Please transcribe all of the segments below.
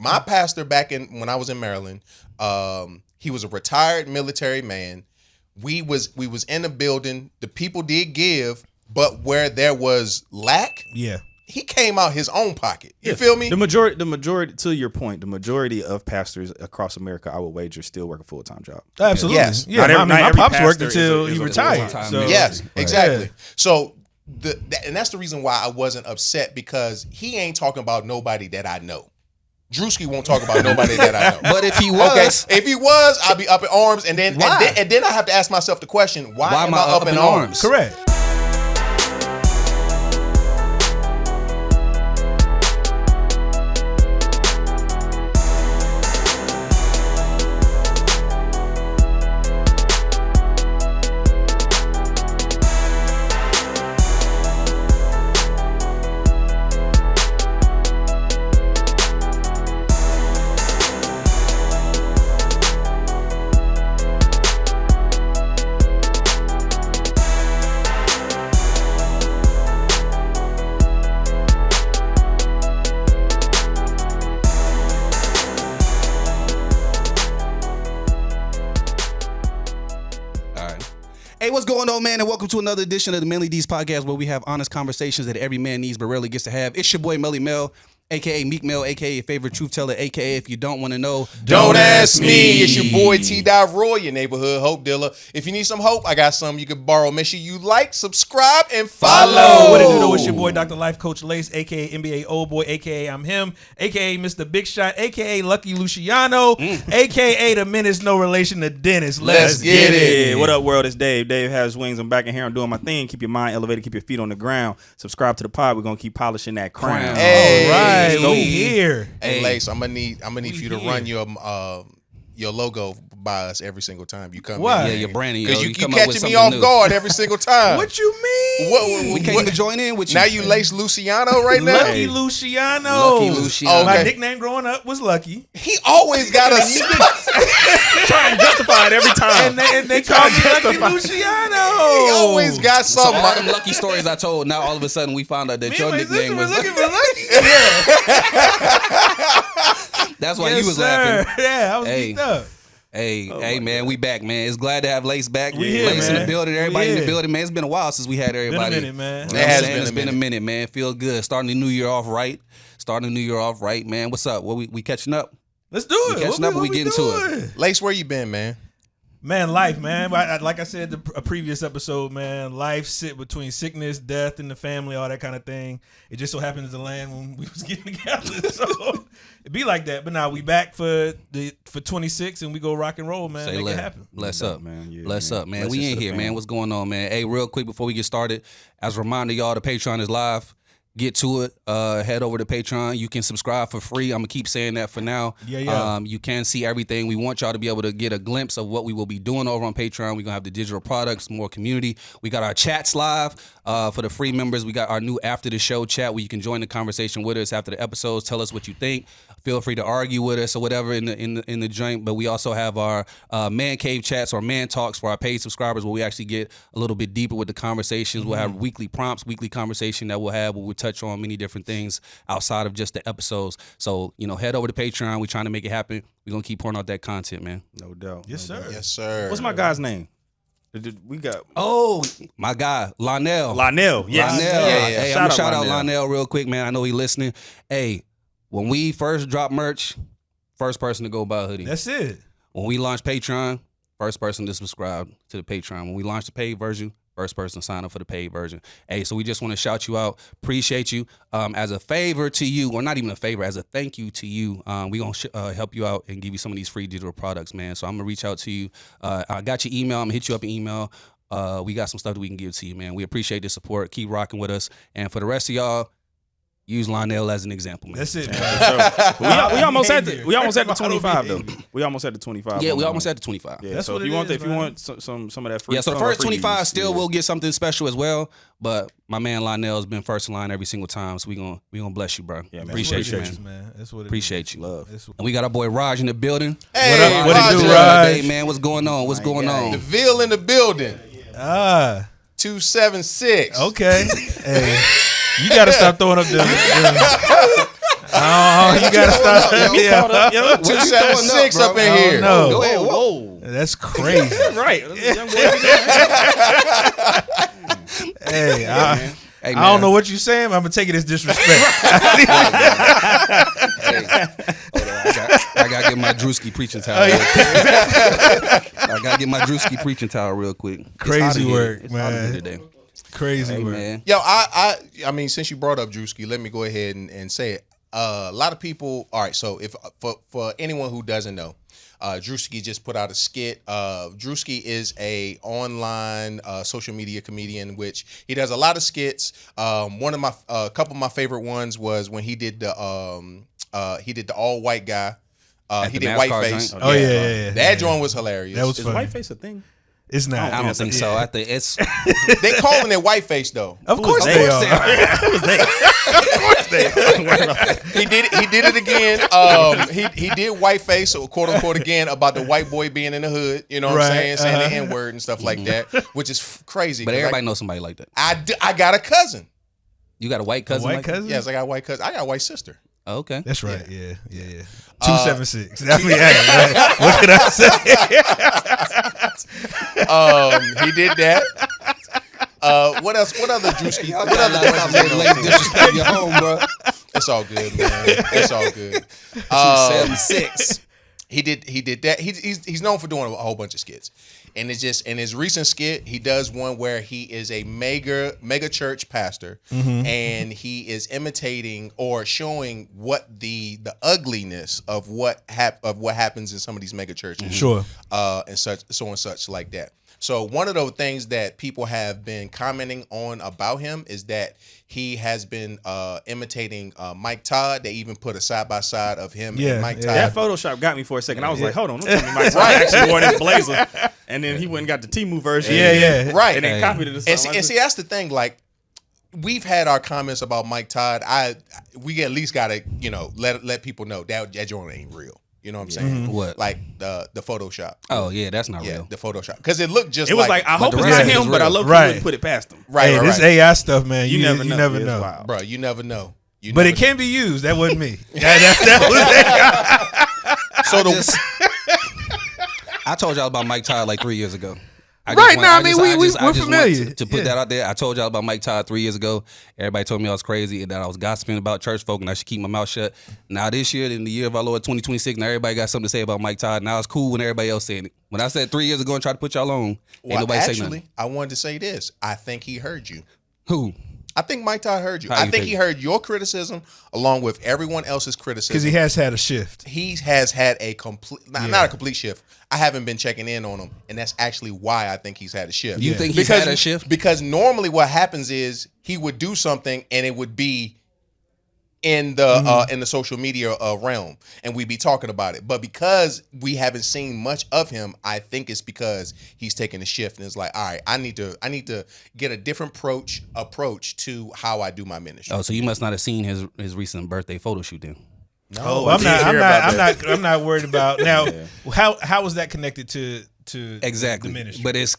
My pastor back when I was in Maryland, he was a retired military man. We was in the building. The people did give, but where there was lack, he came out his own pocket. You feel me? The majority, to your point, the majority of pastors across America, I would wager, still work a full-time job. Absolutely. Yes. Yeah. My pops worked until he retired. So. Yes, exactly. So and that's the reason why I wasn't upset, because he ain't talking about nobody that I know. Druski won't talk about nobody that I know. But if he was, if he was, I'd be up in arms, and then and then I have to ask myself the question: Why am I up in arms? Correct. Hey, what's going on, man? And welcome to another edition of the Mainly D's podcast, where we have honest conversations that every man needs but rarely gets to have. It's your boy Melly Mel, a.k.a. Meek Mel, a.k.a. your favorite truth teller, a.k.a. if you don't want to know, don't ask me. It's your boy T-Dive Roy, your neighborhood hope dealer. If you need some hope, I got some you can borrow. Make sure you like, subscribe, and follow. What it do, though? It's your boy Dr. Life Coach Lace, a.k.a. NBA Old Boy, a.k.a. I'm him, a.k.a. Mr. Big Shot, a.k.a. Lucky Luciano, a.k.a. the menace no relation to Dennis. Let's get it. Yeah, what up, world? It's Dave. Dave has wings. I'm back in here. I'm doing my thing. Keep your mind elevated. Keep your feet on the ground. Subscribe to the pod. We're going to keep polishing that crown. Hey. All right. We here. Hey, Lace, I'm gonna need for you to run your logo by us every single time you come. Why? In. Yeah, your branding. Because you catching me off guard every single time. What you mean? We can't even join in with you. Now you Lace Luciano right now? Lucky Luciano. Lucky Luciano. Okay. My nickname growing up was Lucky. He always got a Try and justify it every time. And they call me Lucky Luciano. He always got So something. all them lucky stories I told, now all of a sudden we found out that Me your and my nickname sister was were looking for Lucky. That's why Yes, you was sir. laughing. Yeah, I was Hey. geeked up. Hey, man, we back, man. It's glad to have Lace back. We here, Lace in man. the building, everybody We in the here. building, man. It's been a while since we had everybody. Been a minute, man. You know what I'm saying? It's Been a minute, man. Feel good. Starting the new year off right. Man. What's up? We catching up? Let's do it. We catching up, What we getting to it. doing? Lace, where you been, man? Man, life, man. Like I said a previous episode, man, life sit between sickness, death, and the family, all that kind of thing. It just so happens to land when we was getting together. So it be like that. But now we back for 26 and we go rock and roll, man. Make it happen. Bless up, man. Yeah, Bless man. up, man. Bless We us in to the here, family. man. What's going on, man? Hey, real quick before we get started, as a reminder, y'all, the Patreon is live. Get to it. Head over to Patreon. You can subscribe for free. I'm gonna keep saying that for now. Yeah. You can see everything. We want y'all to be able to get a glimpse of what we will be doing over on Patreon. We're gonna have the digital products, more community. We got our chats live for the free members. We got our new after the show chat where you can join the conversation with us after the episodes. Tell us what you think. Feel free to argue with us or whatever in the joint. But we also have our man cave chats or man talks for our paid subscribers, where we actually get a little bit deeper with the conversations. We'll have weekly prompts, weekly conversation that we'll have where we'll touch on many different things outside of just the episodes. So, head over to Patreon. We're trying to make it happen. We're going to keep pouring out that content, man. No doubt. Yes, sir. Yes, sir. What's my guy's name? We got Oh, my guy, Lionel. Lionel. Yes. Lionel. Yeah. Hey, I'm going to shout out Lionel real quick, man. I know he listening. Hey, when we first drop merch, first person to go buy a hoodie. That's it. When we launched Patreon, first person to subscribe to the Patreon. When we launched the paid version, first person to sign up for the paid version. Hey, so we just want to shout you out. Appreciate you. As a favor to you, or not even a favor, as a thank you to you, we're going to help you out and give you some of these free digital products, man. So I'm going to reach out to you. I got your email. I'm going to hit you up an email. We got some stuff that we can give to you, man. We appreciate the support. Keep rocking with us. And for the rest of y'all, use Lionel as an example, man. That's it, man. we almost at the 25 though. We almost at the 25. Yeah, we almost at the 25. Yeah, That's so what if it you want is, if you man. want some of that free. Yeah, so the some first freebies, 25 still yeah. will get something special as well. But my man Lionel's been first in line every single time, so we gonna bless you, bro. Yeah, man. Appreciate you, That's what it man. is, man. That's what it Appreciate is. you. Love. That's what- And we got our boy Raj in the building. Hey, What it do, Roger. Raj? Hey, man, what's going on? What's going The on? Ville in the building. 276. Okay. Hey, you got to stop throwing up the Oh, you gotta start. Yeah. 276 up in here. No. Go ahead. Whoa. That's crazy. Right. Hey, Hey, I don't know what you're saying, but I'm gonna take it as disrespect. Hey, hold on. I gotta get my Druski preaching towel. I gotta get my Druski preaching towel real quick. It's Crazy outta here. work, It's outta here man. today. Crazy Hey, work. man. Yo, I mean, since you brought up Druski, let me go ahead and say it. A lot of people. All right, so if for anyone who doesn't know, Druski just put out a skit. Druski is a online social media comedian, which he does a lot of skits. One of my couple of my favorite ones was when he did the all white guy. He the did NASCAR Whiteface. joint? Oh yeah. That joint was hilarious. That was Is funny. whiteface a thing? It's not. I don't think so. I think it's They calling it Whiteface though. Of course they are. He did it again. He did Whiteface, so quote unquote again about the white boy being in the hood. You know what I'm saying? Saying the N word and stuff like that, which is crazy. but everybody knows somebody like that. I got a cousin. You got a white cousin? White like that? cousin? Yes, I got a white cousin. I got a white sister. Oh, okay. That's right. Yeah. 276. That's me. What could I say? He did that. What else? What other Druski? What other Disrespect your home, bro. It's all good, man. It's all good. 276. He did that. He's known for doing a whole bunch of skits, and it's just in his recent skit he does one where he is a mega church pastor, and he is imitating or showing what the ugliness of what happens in some of these mega churches, Sure, and such like that. So one of those things that people have been commenting on about him is that he has been imitating Mike Todd. They even put a side by side of him and Mike Todd. That Photoshop got me for a second. I was like, hold on, don't tell me Mike Todd actually wore this blazer. And then he went and got the Temu version. Yeah. Right. And then copied it or And something. see, that's the thing. Like, we've had our comments about Mike Todd. We at least gotta, let people know that joint ain't real. You know what I'm saying? What? Like the Photoshop. Oh yeah, that's not Yeah, real. the Photoshop. Because it looked just It was like, I hope the it's rest not is him, but I real. low-key Right. wouldn't put it past him. right. This AI stuff, man. You never know. never It's know. wild. Bro, you never know. But it can be used. That wasn't me. That was I told y'all about Mike Todd like 3 years ago. Right now, I mean, we're familiar. To put that out there, I told y'all about Mike Todd 3 years ago. Everybody told me I was crazy and that I was gossiping about church folk and I should keep my mouth shut. Now this year, in the year of our Lord 2026, now everybody got something to say about Mike Todd. Now it's cool when everybody else saying it. When I said 3 years ago and tried to put y'all on, ain't nobody say nothing. I wanted to say this. I think he heard you. Who? I think Mike Todd heard you. How I you think think? he heard your criticism along with everyone else's criticism. because he has had a shift. He has had a complete, not a complete shift. I haven't been checking in on him, and that's actually why I think he's had a shift. You think he's had a shift? Because normally what happens is he would do something, and it would be in the social media realm, and we'd be talking about it. But because we haven't seen much of him, I think it's because he's taking a shift, and it's like, all right, I need to get a different approach to how I do my ministry. Oh, so you must not have seen his recent birthday photo shoot then. Oh, well, I'm not worried about now. How was that connected to Exactly. the ministry? But it's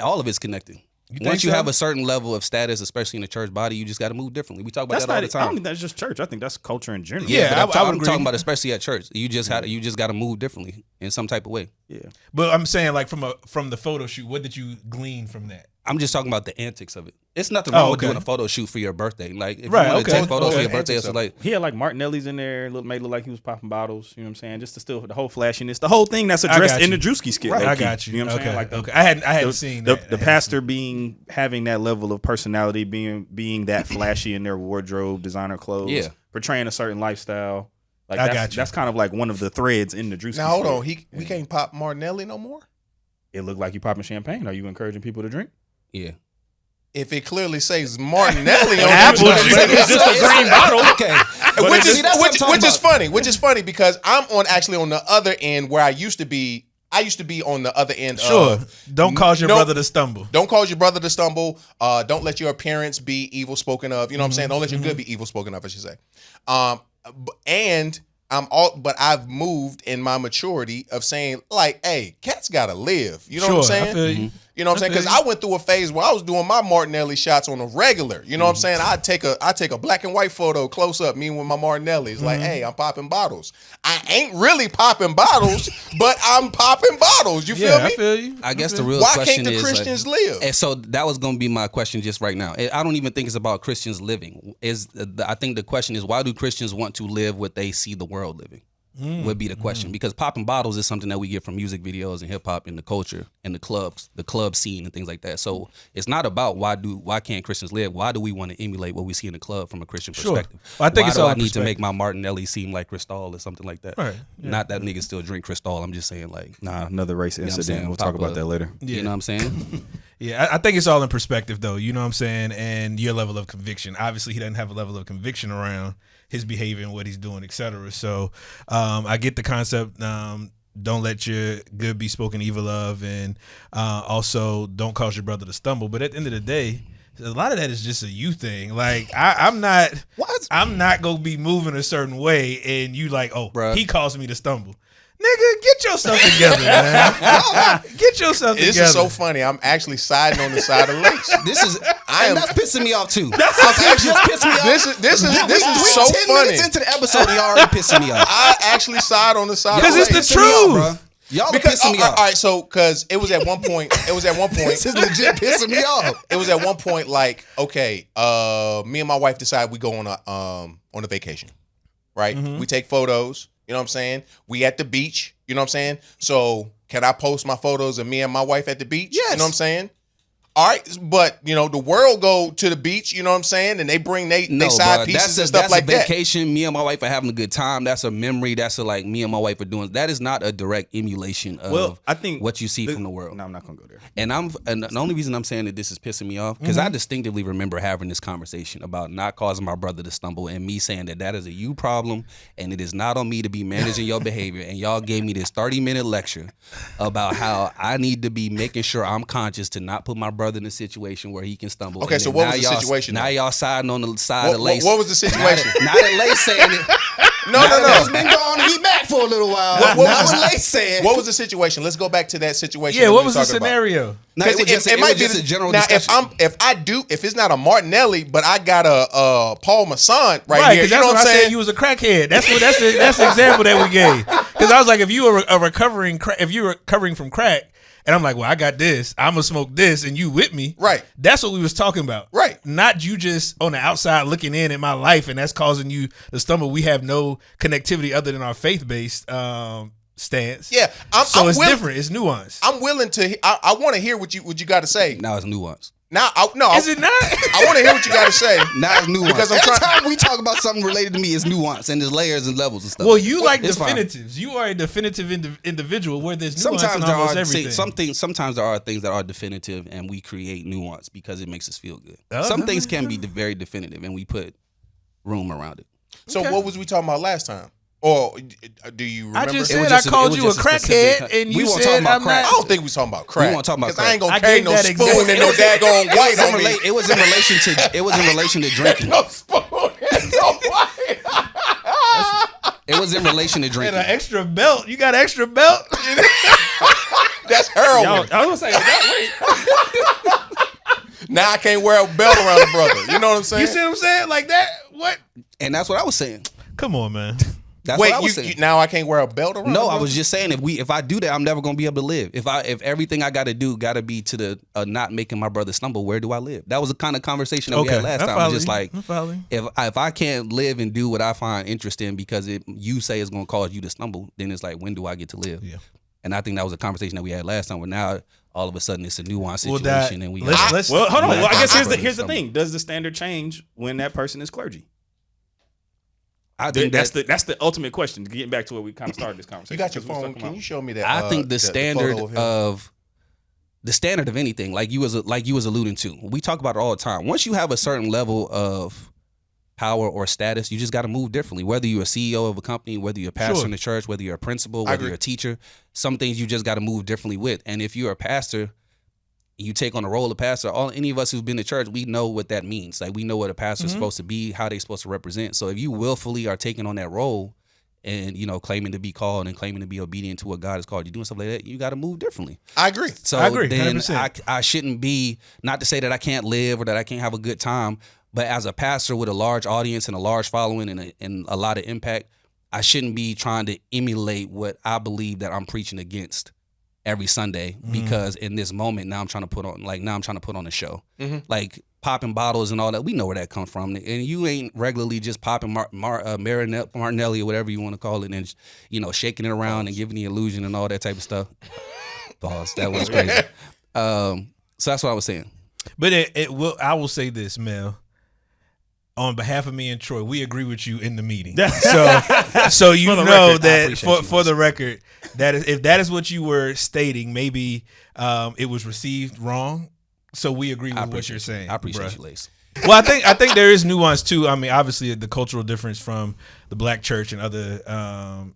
all of it's connected. Once you have a certain level of status, especially in the church body, you just got to move differently. We talk about That's that all not. the I time. don't think that's just church. I think that's culture in general. Yeah, But I would I'm agree. talking about especially at church. You just got to move differently in some type of way. Yeah. But I'm saying, like, from the photo shoot, what did you glean from that? I'm just talking about the antics of it. It's nothing wrong with okay. doing a photo shoot for your birthday. Like if Right, you want to okay. take photos for your Okay. birthday, it's Antics like He had like Martinelli's in there, made look like he was popping bottles. You know what I'm saying? Just to still the whole flashiness, the whole thing that's addressed in the Druski skit. Right. I low-key. got you. You know what I'm okay. saying? Like the, okay. I hadn't seen that. the pastor having that level of personality, being that flashy in their wardrobe, designer clothes, Yeah. portraying a certain lifestyle. Like I that's, got you. That's kind of like one of the threads in the Druski. Now hold skit. on, we can't pop Martinelli no more. It looked like you popping champagne. Are you encouraging people to drink? yeah. If it clearly says Martinelli on Apple it, juice. It's just a green bottle. Okay. which is funny because I'm on the other end where I used to be. I used to be on the other end. Sure. Don't cause your no- brother to stumble. Don't cause your brother to stumble. Don't let your appearance be evil spoken of. You know what I'm saying? Don't let your good be evil spoken of, I should say. But I've moved in my maturity of saying, like, hey, cats gotta live. You know what I'm Sure, I saying? feel you. You know what I'm saying? Because I went through a phase where I was doing my Martinelli shots on a regular. You know what I'm saying? I take a black and white photo close up, me with my Martinelli. It's like, hey, I'm popping bottles. I ain't really popping bottles, but I'm popping bottles. You feel me? I feel you. I guess the real Why question can't the is, Christians live? And so that was going to be my question just right now. I don't even think it's about Christians living. I think the question is, why do Christians want to live what they see the world living? Would be the question, because popping bottles is something that we get from music videos and hip hop and the culture and the club scene and things like that. So it's not about why can't Christians live? Why do we want to emulate what we see in the club from a Christian perspective? Well, I think why it's do all I need to perspective. make my Martinelli seem like Cristal or something like that? Right. Yeah. Not that niggas still drink Cristal. I'm just saying, like, Nah, another race what I'm incident. saying? We'll talk Pop about up. that later. Yeah. You know what I'm saying? Yeah, I think it's all in perspective, though. You know what I'm saying? And your level of conviction. Obviously, he doesn't have a level of conviction around his behavior and what he's doing, etc. So I get the concept. Don't let your good be spoken evil of, and also don't cause your brother to stumble. But at the end of the day, a lot of that is just a you thing. Like I'm not gonna be moving a certain way, and you like, oh, Bruh. he caused me to stumble. Nigga, get yourself together, man. Get yourself together. This is so funny. I'm actually siding on the side of Lace. That's pissing me off too. That's just pissed me off. This is so 10 funny. minutes into the episode, y'all already pissing me off. I actually side on the side of Because it's Lace. the truth. Bro. Y'all are Because pissing me all off. right, so because it was at one point. This is legit pissing me off. It was at one point like, okay, me and my wife decide we go on a vacation, right? We take photos. You know what I'm saying? We at the beach. You know what I'm saying? So can I post my photos of me and my wife at the beach? Yes. You know what I'm saying? All right, but you know the world go to the beach. You know what I'm saying? And they bring they side bruh, pieces and that's stuff like a that. vacation. Me and my wife are having a good time. That's a memory. That's a like me and my wife are doing. That is not a direct emulation of I think what you see from the world. No, I'm not gonna go there. And the only reason I'm saying that this is pissing me off because I distinctively remember having this conversation about not causing my brother to stumble and me saying that is a you problem and it is not on me to be managing your behavior. And y'all gave me this 30-minute lecture about how I need to be making sure I'm conscious to not put my brother in a situation where he can stumble. Okay, And so then what now was the y'all- situation, Now though? y'all siding on the side of Lace. What was the situation? Now that Lace saying it. No. Lace been gone. He back for a little while. What Now was- what Lace saying? What was the situation? Let's go back to that situation. Yeah, that what we was the talking about. scenario? No, it was just, it was just a general now. discussion. If it's not a Martinelli, but I got a Paul Masson right here. Right, You because know that's what what I'm I said. saying? You was a crackhead. That's the example that we gave. Because I was like, if you were a recovering, if you were recovering from crack, and I'm like, well, I got this. I'm gonna smoke this, and you with me. Right. That's what we was talking about. Right. Not you just on the outside looking in at my life, and that's causing you to stumble. We have no connectivity other than our faith based stance. Yeah, So I'm it's willing- different. It's nuanced. I'm willing to. I want to hear what you got to say. Now it's nuance. Now, Is it not? I want to hear what you got to say. Now it's nuance. Because I'm Every trying- time we talk about something related to me, it's nuance and there's layers and levels and stuff. Well, you like It's fine. definitives. You are a definitive individual where there's nuance Sometimes in there almost are everything. sometimes there are things that are definitive, and we create nuance because it makes us feel good. Oh, Some no, things can be very definitive, and we put room around it. So, Okay. what was we talking about last time? Or do you remember? I just It was said I just called it you a was just a crackhead, specific- and we you weren't said talking about I'm crack. I not. don't think we was talking about crack. We weren't talking about Because I crack. ain't gonna I carry gave no that spoon example. and no daggone white on me. It was in relation to drinking. No spoon and no white. It was in relation to And drinking. an extra belt. You got an extra belt? That's heroin. I was gonna say that. Now I can't wear a belt around a brother. You know what I'm saying? You see what I'm saying? Like that? What? And that's what I was saying. Come on, man. That's Wait, what I was saying. now I can't wear a belt around? No, a I brother? was just saying if I do that, I'm never gonna be able to live. If everything I got to do got to be to the not making my brother stumble, where do I live? That was the kind of conversation that we had last time. It was just like if I can't live and do what I find interest in because you say it's gonna cause you to stumble, then it's like when do I get to live? Yeah. And I think that was a conversation that we had last time. But now all of a sudden it's a nuanced Well, situation, that- and we let's- Well, hold on. Yeah. Well, I guess here's the Brother, thing. Does the standard change when that person is clergy? I think That's the ultimate question. Getting back to where we kind of started this conversation. You got your Because we was phone. talking Can about- you show me that? I think the standard photo him? of the standard of anything, like you was alluding to, we talk about it all the time. Once you have a certain level of power or status, you just got to move differently. Whether you're a CEO of a company, whether you're a pastor Sure. in the church, whether you're a principal, I whether agree. you're a teacher, some things you just got to move differently with. And if you're a pastor, you take on the role of pastor. Any of us who've been to church, we know what that means. Like we know what a pastor's supposed to be, how they're supposed to represent. So if you willfully are taking on that role, and claiming to be called and claiming to be obedient to what God has called you, doing stuff like that, you got to move differently. I agree. So I agree, then 100%. I shouldn't be, not to say that I can't live or that I can't have a good time, but as a pastor with a large audience and a large following and a lot of impact, I shouldn't be trying to emulate what I believe that I'm preaching against every Sunday, because in this moment now I'm trying to put on a show. Like popping bottles and all that, we know where that comes from, and you ain't regularly just popping Martinelli or whatever you want to call it, and shaking it around and giving the illusion and all that type of stuff. Pause. That was crazy. So that's what I was saying. But I will say this, Mel. On behalf of me and Troy, we agree with you in the meeting. So you know record, that for the record, that is, if that is what you were stating, maybe it was received wrong. So we agree with what you're saying. I appreciate you, Lace. Well, I think there is nuance too. I mean, obviously the cultural difference from the black church and other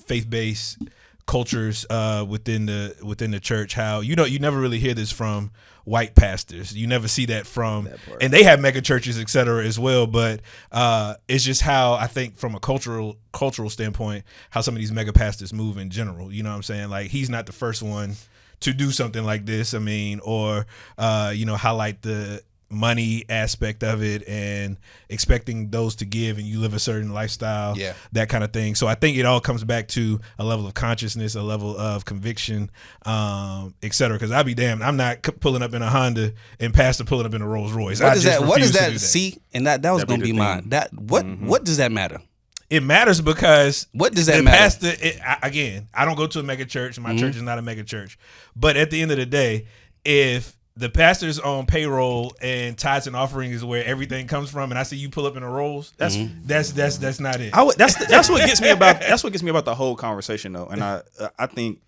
faith-based cultures within the church. How you never really hear this from white pastors. You never see that from, and they have mega churches, et cetera, as well. But it's just how I think from a cultural standpoint, how some of these mega pastors move in general. You know what I'm saying? Like, he's not the first one to do something like this. I mean, or highlight the money aspect of it and expecting those to give, and you live a certain lifestyle, that kind of thing. So I think it all comes back to a level of consciousness, a level of conviction, et cetera. Because I'll be damned, I'm not pulling up in a Honda and pastor pulling up in a Rolls Royce. What does that see? And that was going to be mine. That what does that matter? It matters because what does that matter? Pastor, again, I don't go to a mega church. My church is not a mega church. But at the end of the day, if the pastor's on payroll and tithes and offering is where everything comes from, and I see you pull up in a Rolls, that's not it. That's what gets me about the whole conversation, though. And I think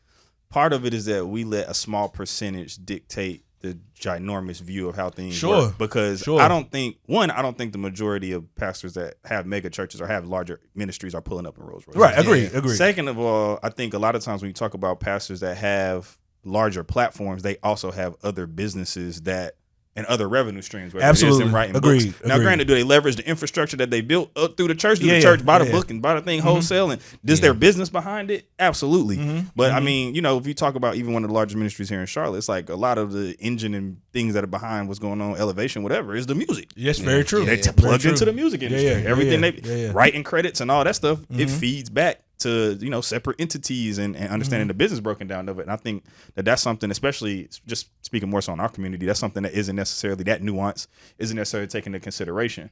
part of it is that we let a small percentage dictate the ginormous view of how things work. Because I don't think the majority of pastors that have mega churches or have larger ministries are pulling up in Rolls Royces. Right, agree. Second of all, I think a lot of times when you talk about pastors that have larger platforms, they also have other businesses and other revenue streams. Absolutely, writing agreed. books. Now, granted, do they leverage the infrastructure that they built up through the church? Do the church buy the book and buy the thing wholesale? And does their business behind it? Absolutely. But I mean, if you talk about even one of the largest ministries here in Charlotte, it's like a lot of the engine and things that are behind what's going on, elevation, whatever, is the music. Yes, very true. They plugged into the music industry. Everything they writing credits and all that stuff, it feeds back to separate entities and understanding the business broken down of it. And I think that's something, especially just speaking more so on our community, that's something that isn't necessarily, that nuance isn't necessarily taken into consideration.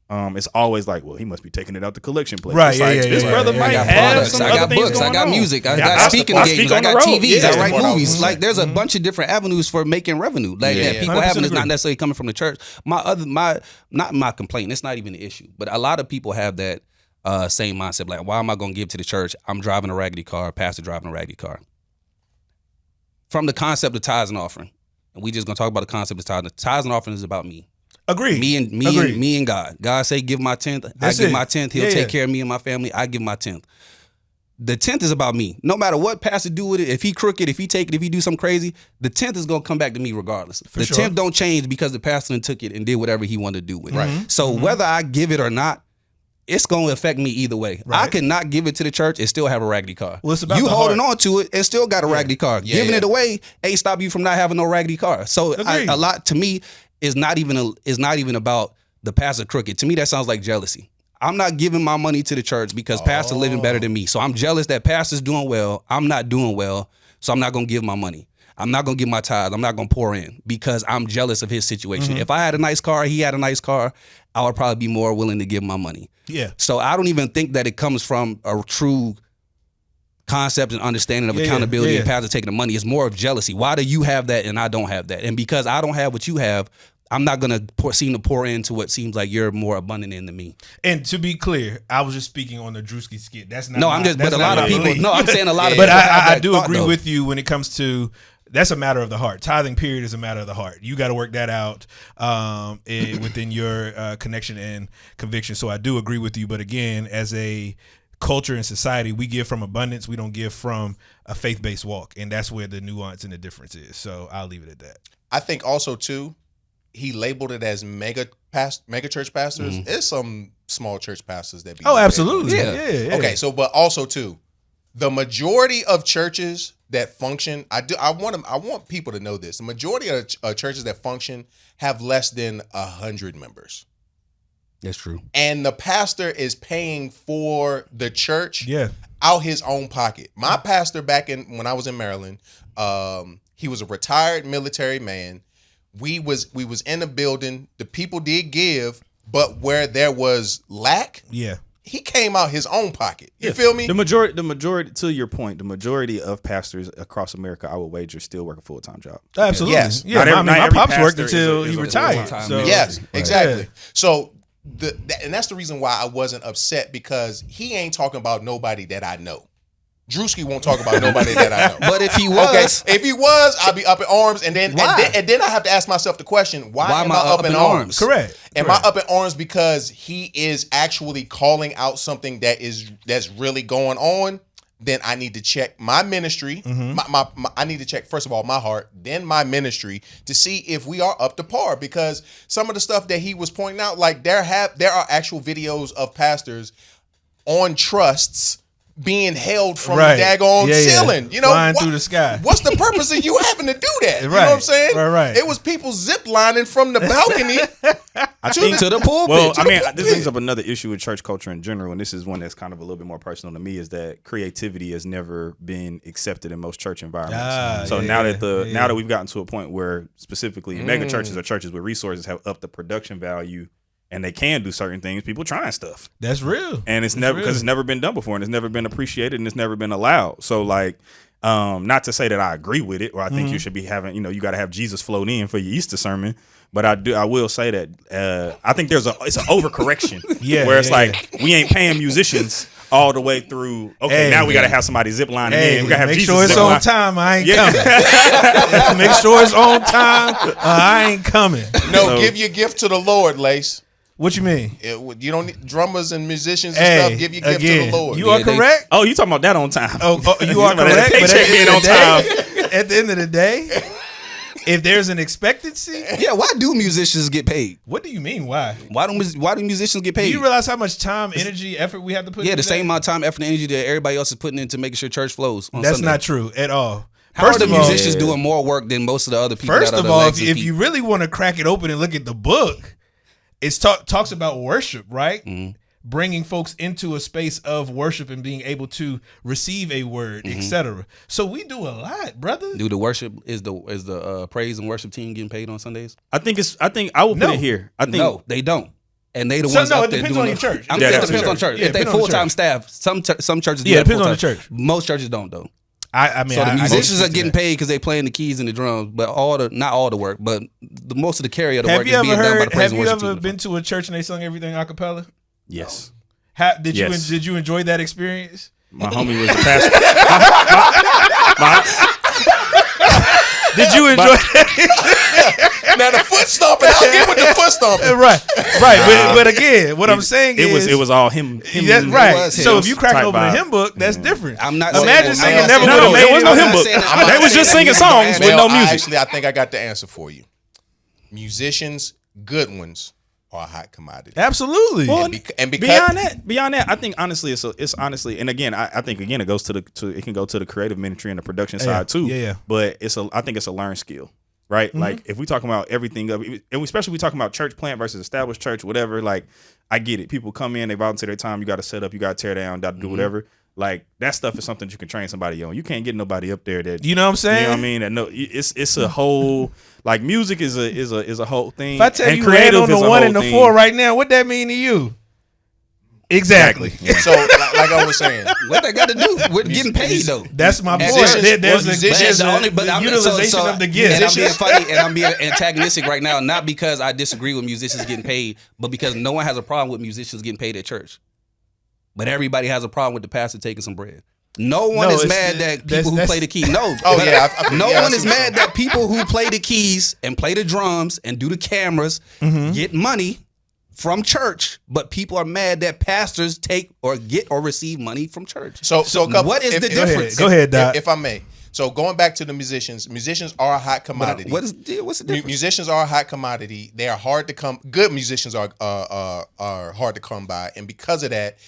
It's always like, well, he must be taking it out the collection plate. Right, This brother might I got have products, some I other got things books, going I got on. music, I got speaking engagements, I got TVs, I write movies. Like, there's a bunch of different avenues for making revenue. Like that people having is not necessarily coming from the church. Not my complaint. It's not even an issue. But a lot of people have that same mindset. Like, why am I going to give to the church? I'm driving a raggedy car. Pastor driving a raggedy car. From the concept of tithes and offering, and we just going to talk about the concept of tithes. Tithes and offering is about me. Agreed. Me and God. God say give my 10th. I give my 10th. He'll take care of me and my family. I give my 10th. The 10th is about me. No matter what pastor do with it, if he crooked, if he take it, if he do something crazy, the 10th is going to come back to me regardless. The 10th don't change because the pastor took it and did whatever he wanted to do with it. Right. So whether I give it or not, it's going to affect me either way. Right. I cannot give it to the church and still have a raggedy car. Well, it's about you holding on to it and still got a raggedy car. Giving it away ain't stop you from not having no raggedy car. So a lot to me is not even about the pastor crooked. To me, that sounds like jealousy. I'm not giving my money to the church because pastor living better than me. So I'm jealous that pastor's doing well. I'm not doing well. So I'm not going to give my money. I'm not going to give my tithe. I'm not going to pour in because I'm jealous of his situation. If I had a nice car, he had a nice car, I would probably be more willing to give my money. Yeah. So I don't even think that it comes from a true concept and understanding of accountability and pastor taking the money. It's more of jealousy. Why do you have that and I don't have that? And because I don't have what you have, I'm not going to seem to pour into what seems like you're more abundant in than me. And to be clear, I was just speaking on the Druski skit. That's not. No, I'm just. But a lot of people. No, I'm saying a lot of. But I do agree with you when it comes to. That's a matter of the heart. Tithing, period, is a matter of the heart. You got to work that out within your connection and conviction. So I do agree with you. But again, as a culture and society, we give from abundance. We don't give from a faith-based walk. And that's where the nuance and the difference is. So I'll leave it at that. I think also, too, he labeled it as mega church pastors. There's some small church pastors that be. Oh, absolutely. Yeah. Okay, so but also too, the majority of churches that function, I want people to know this. The majority of churches that function have less than 100 members. That's true. And the pastor is paying for the church out his own pocket. My pastor when I was in Maryland, he was a retired military man. We was in a building. The people did give, but where there was lack, he came out his own pocket. You feel me? The majority, to your point, the majority of pastors across America, I would wager, still work a full-time job. Absolutely. Yes. Yeah, my pops worked until he retired. So. Yes, exactly. Yeah. So and that's the reason why I wasn't upset, because he ain't talking about nobody that I know. Druski won't talk about nobody that I know. But if he was, if he was, I'd be up in arms, and then I have to ask myself the question: Why am I up in arms? Correct. Am I up in arms because he is actually calling out something that's really going on? Then I need to check my ministry. I need to check, first of all, my heart, then my ministry, to see if we are up to par. Because some of the stuff that he was pointing out, like there are actual videos of pastors on trusts being held from the daggone ceiling. You know, flying through the sky. What's the purpose of you having to do that? You know what I'm saying? Right. It was people zip lining from the balcony to the pulpit. Well, I mean, this brings up another issue with church culture in general, and this is one that's kind of a little bit more personal to me, is that creativity has never been accepted in most church environments. Now that we've gotten to a point where specifically mega churches or churches with resources have upped the production value and they can do certain things, people trying stuff. That's real. And it's never, because it's never been done before, and it's never been appreciated, and it's never been allowed. So like, not to say that I agree with it, or I think you should be having, you got to have Jesus float in for your Easter sermon. But I will say that I think it's an overcorrection where it's we ain't paying musicians all the way through. Okay, now we got to have somebody zip lining in. We got to have make Jesus sure it's on time. I ain't coming. Make sure it's on time. I ain't coming. No, give your gift to the Lord, Lace. What you mean? You don't need drummers and musicians and stuff. Give your gift to the Lord. You are correct. You talking about that on time? Oh, you are correct. But at the end of the day, if there's an expectancy, why do musicians get paid? What do you mean? Why? Why do musicians get paid? Do you realize how much time, energy, effort we have to put? The same amount of time, effort, and energy that everybody else is putting into making sure church flows. That's Sunday. Not true at all. How are the musicians doing more work than most of the other people? First of all, if you really want to crack it open and look at the book, it talks about worship, right? Mm-hmm. Bringing folks into a space of worship and being able to receive a word, etc. So we do a lot, brother. Do the worship is the praise and worship team getting paid on Sundays? I think I will put it here. No, they don't. And they the ones out there doing it. Depends on your church. It depends on church. If they full-time staff, some churches do it depends on the church. Most churches don't though. I mean, so the musicians are getting paid because they playing the keys and the drums, but not all the work, but most of the carry of the work is being done by the praise and worship team. Have you ever been to a church and they sung everything a cappella? Yes. Did you enjoy that experience? My homie was a pastor. Did you enjoy that? Now the foot stomping, I'll get with the foot stomping. Right. But again, what I'm saying is it was all him. That's right. So if you crack open a hymn book, that's different. I'm not imagine saying singing No, there was no hymn book. They was just singing songs with no music. Actually, I think I got the answer for you. Musicians, good ones, are a hot commodity. Absolutely. Well, and because beyond that, I think honestly, it's honestly, and again, I think again, it goes it can go to the creative ministry and the production side too. Yeah. But I think it's a learned skill, right? Mm-hmm. Like if we talking about everything, and especially if we talking about church plant versus established church, whatever. Like I get it. People come in, they volunteer their time. You got to set up, you got to tear down, got to do whatever. Like that stuff is something you can train somebody on. You can't get nobody up there that you know what I'm saying. You know what I mean? That it's a whole like music is a whole thing. If I tell you land on the 1 and the 4 right now, what that mean to you? Exactly. Yeah. So like I was saying, what that got to do with getting paid though? That's my point. There's a utilization of the gift. And I'm being funny and I'm being antagonistic right now, not because I disagree with musicians getting paid, but because no one has a problem with musicians getting paid at church. But everybody has a problem with the pastor taking some bread. No one is mad that people who play the keys. No. No one is mad that people who play the keys and play the drums and do the cameras get money from church. But people are mad that pastors take or get or receive money from church. So what is the difference? Go ahead, Doc. If I may. So going back to the musicians are a hot commodity. what's the difference? Musicians are a hot commodity. They are hard to come. Good musicians are hard to come by, and because of that,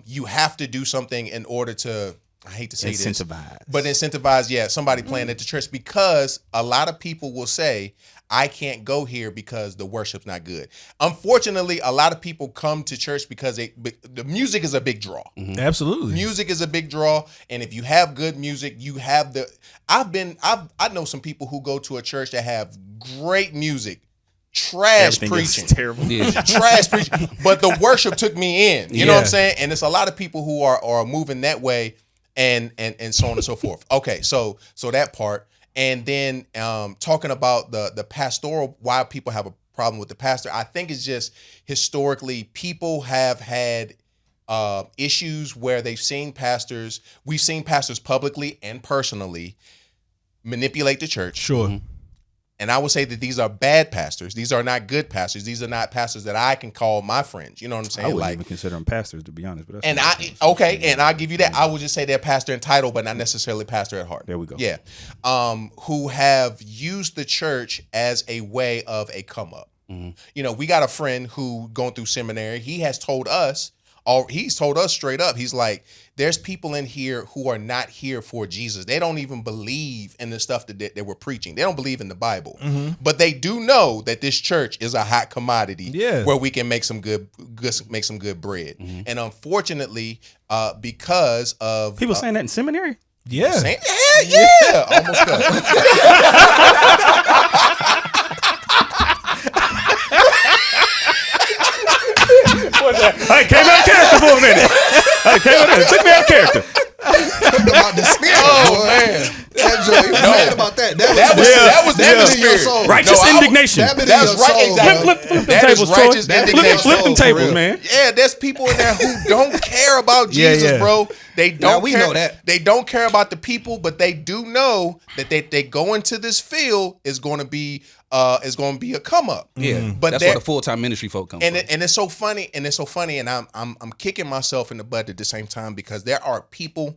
you have to do something in order to. I hate to say this, but incentivize, somebody playing at the church, because a lot of people will say, I can't go here because the worship's not good. Unfortunately, a lot of people come to church because the music is a big draw. Mm-hmm. Absolutely. Music is a big draw. And if you have good music, you have I know some people who go to a church that have great music, trash preaching, terrible, trash preaching, but the worship took me in. You know what I'm saying? And it's a lot of people who are moving that way. And so on and so forth. Okay, so that part, and then talking about the pastoral, why people have a problem with the pastor. I think it's just historically people have had issues where we've seen pastors publicly and personally manipulate the church. Sure. Mm-hmm. And I would say that these are bad pastors. These are not good pastors. These are not pastors that I can call my friends. You know what I'm saying? I wouldn't even consider them pastors, to be honest. But and I'll give you that. I would just say they're pastor in title, but not necessarily pastor at heart. There we go. Yeah. Who have used the church as a way of a come up. Mm-hmm. You know, we got a friend who going through seminary. He has told us, straight up, he's like, there's people in here who are not here for Jesus. They don't even believe in the stuff that we're preaching. They don't believe in the Bible, but they do know that this church is a hot commodity where we can make some good bread. Mm-hmm. And unfortunately, because of people saying that in seminary, almost cut. I came out of character for a minute. It took me out of character. About the spirit. Oh man, mad about that. That was the spirit. Righteous indignation. That's right. Exactly. Flip them tables, man. Yeah, there's people in there who don't care about Jesus, bro. They don't. We know that. They don't care about the people, but they do know that they go into this field is going to be a come up. Yeah, but that's where the full-time ministry folk come from. And it's so funny, and I'm kicking myself in the butt at the same time, because there are people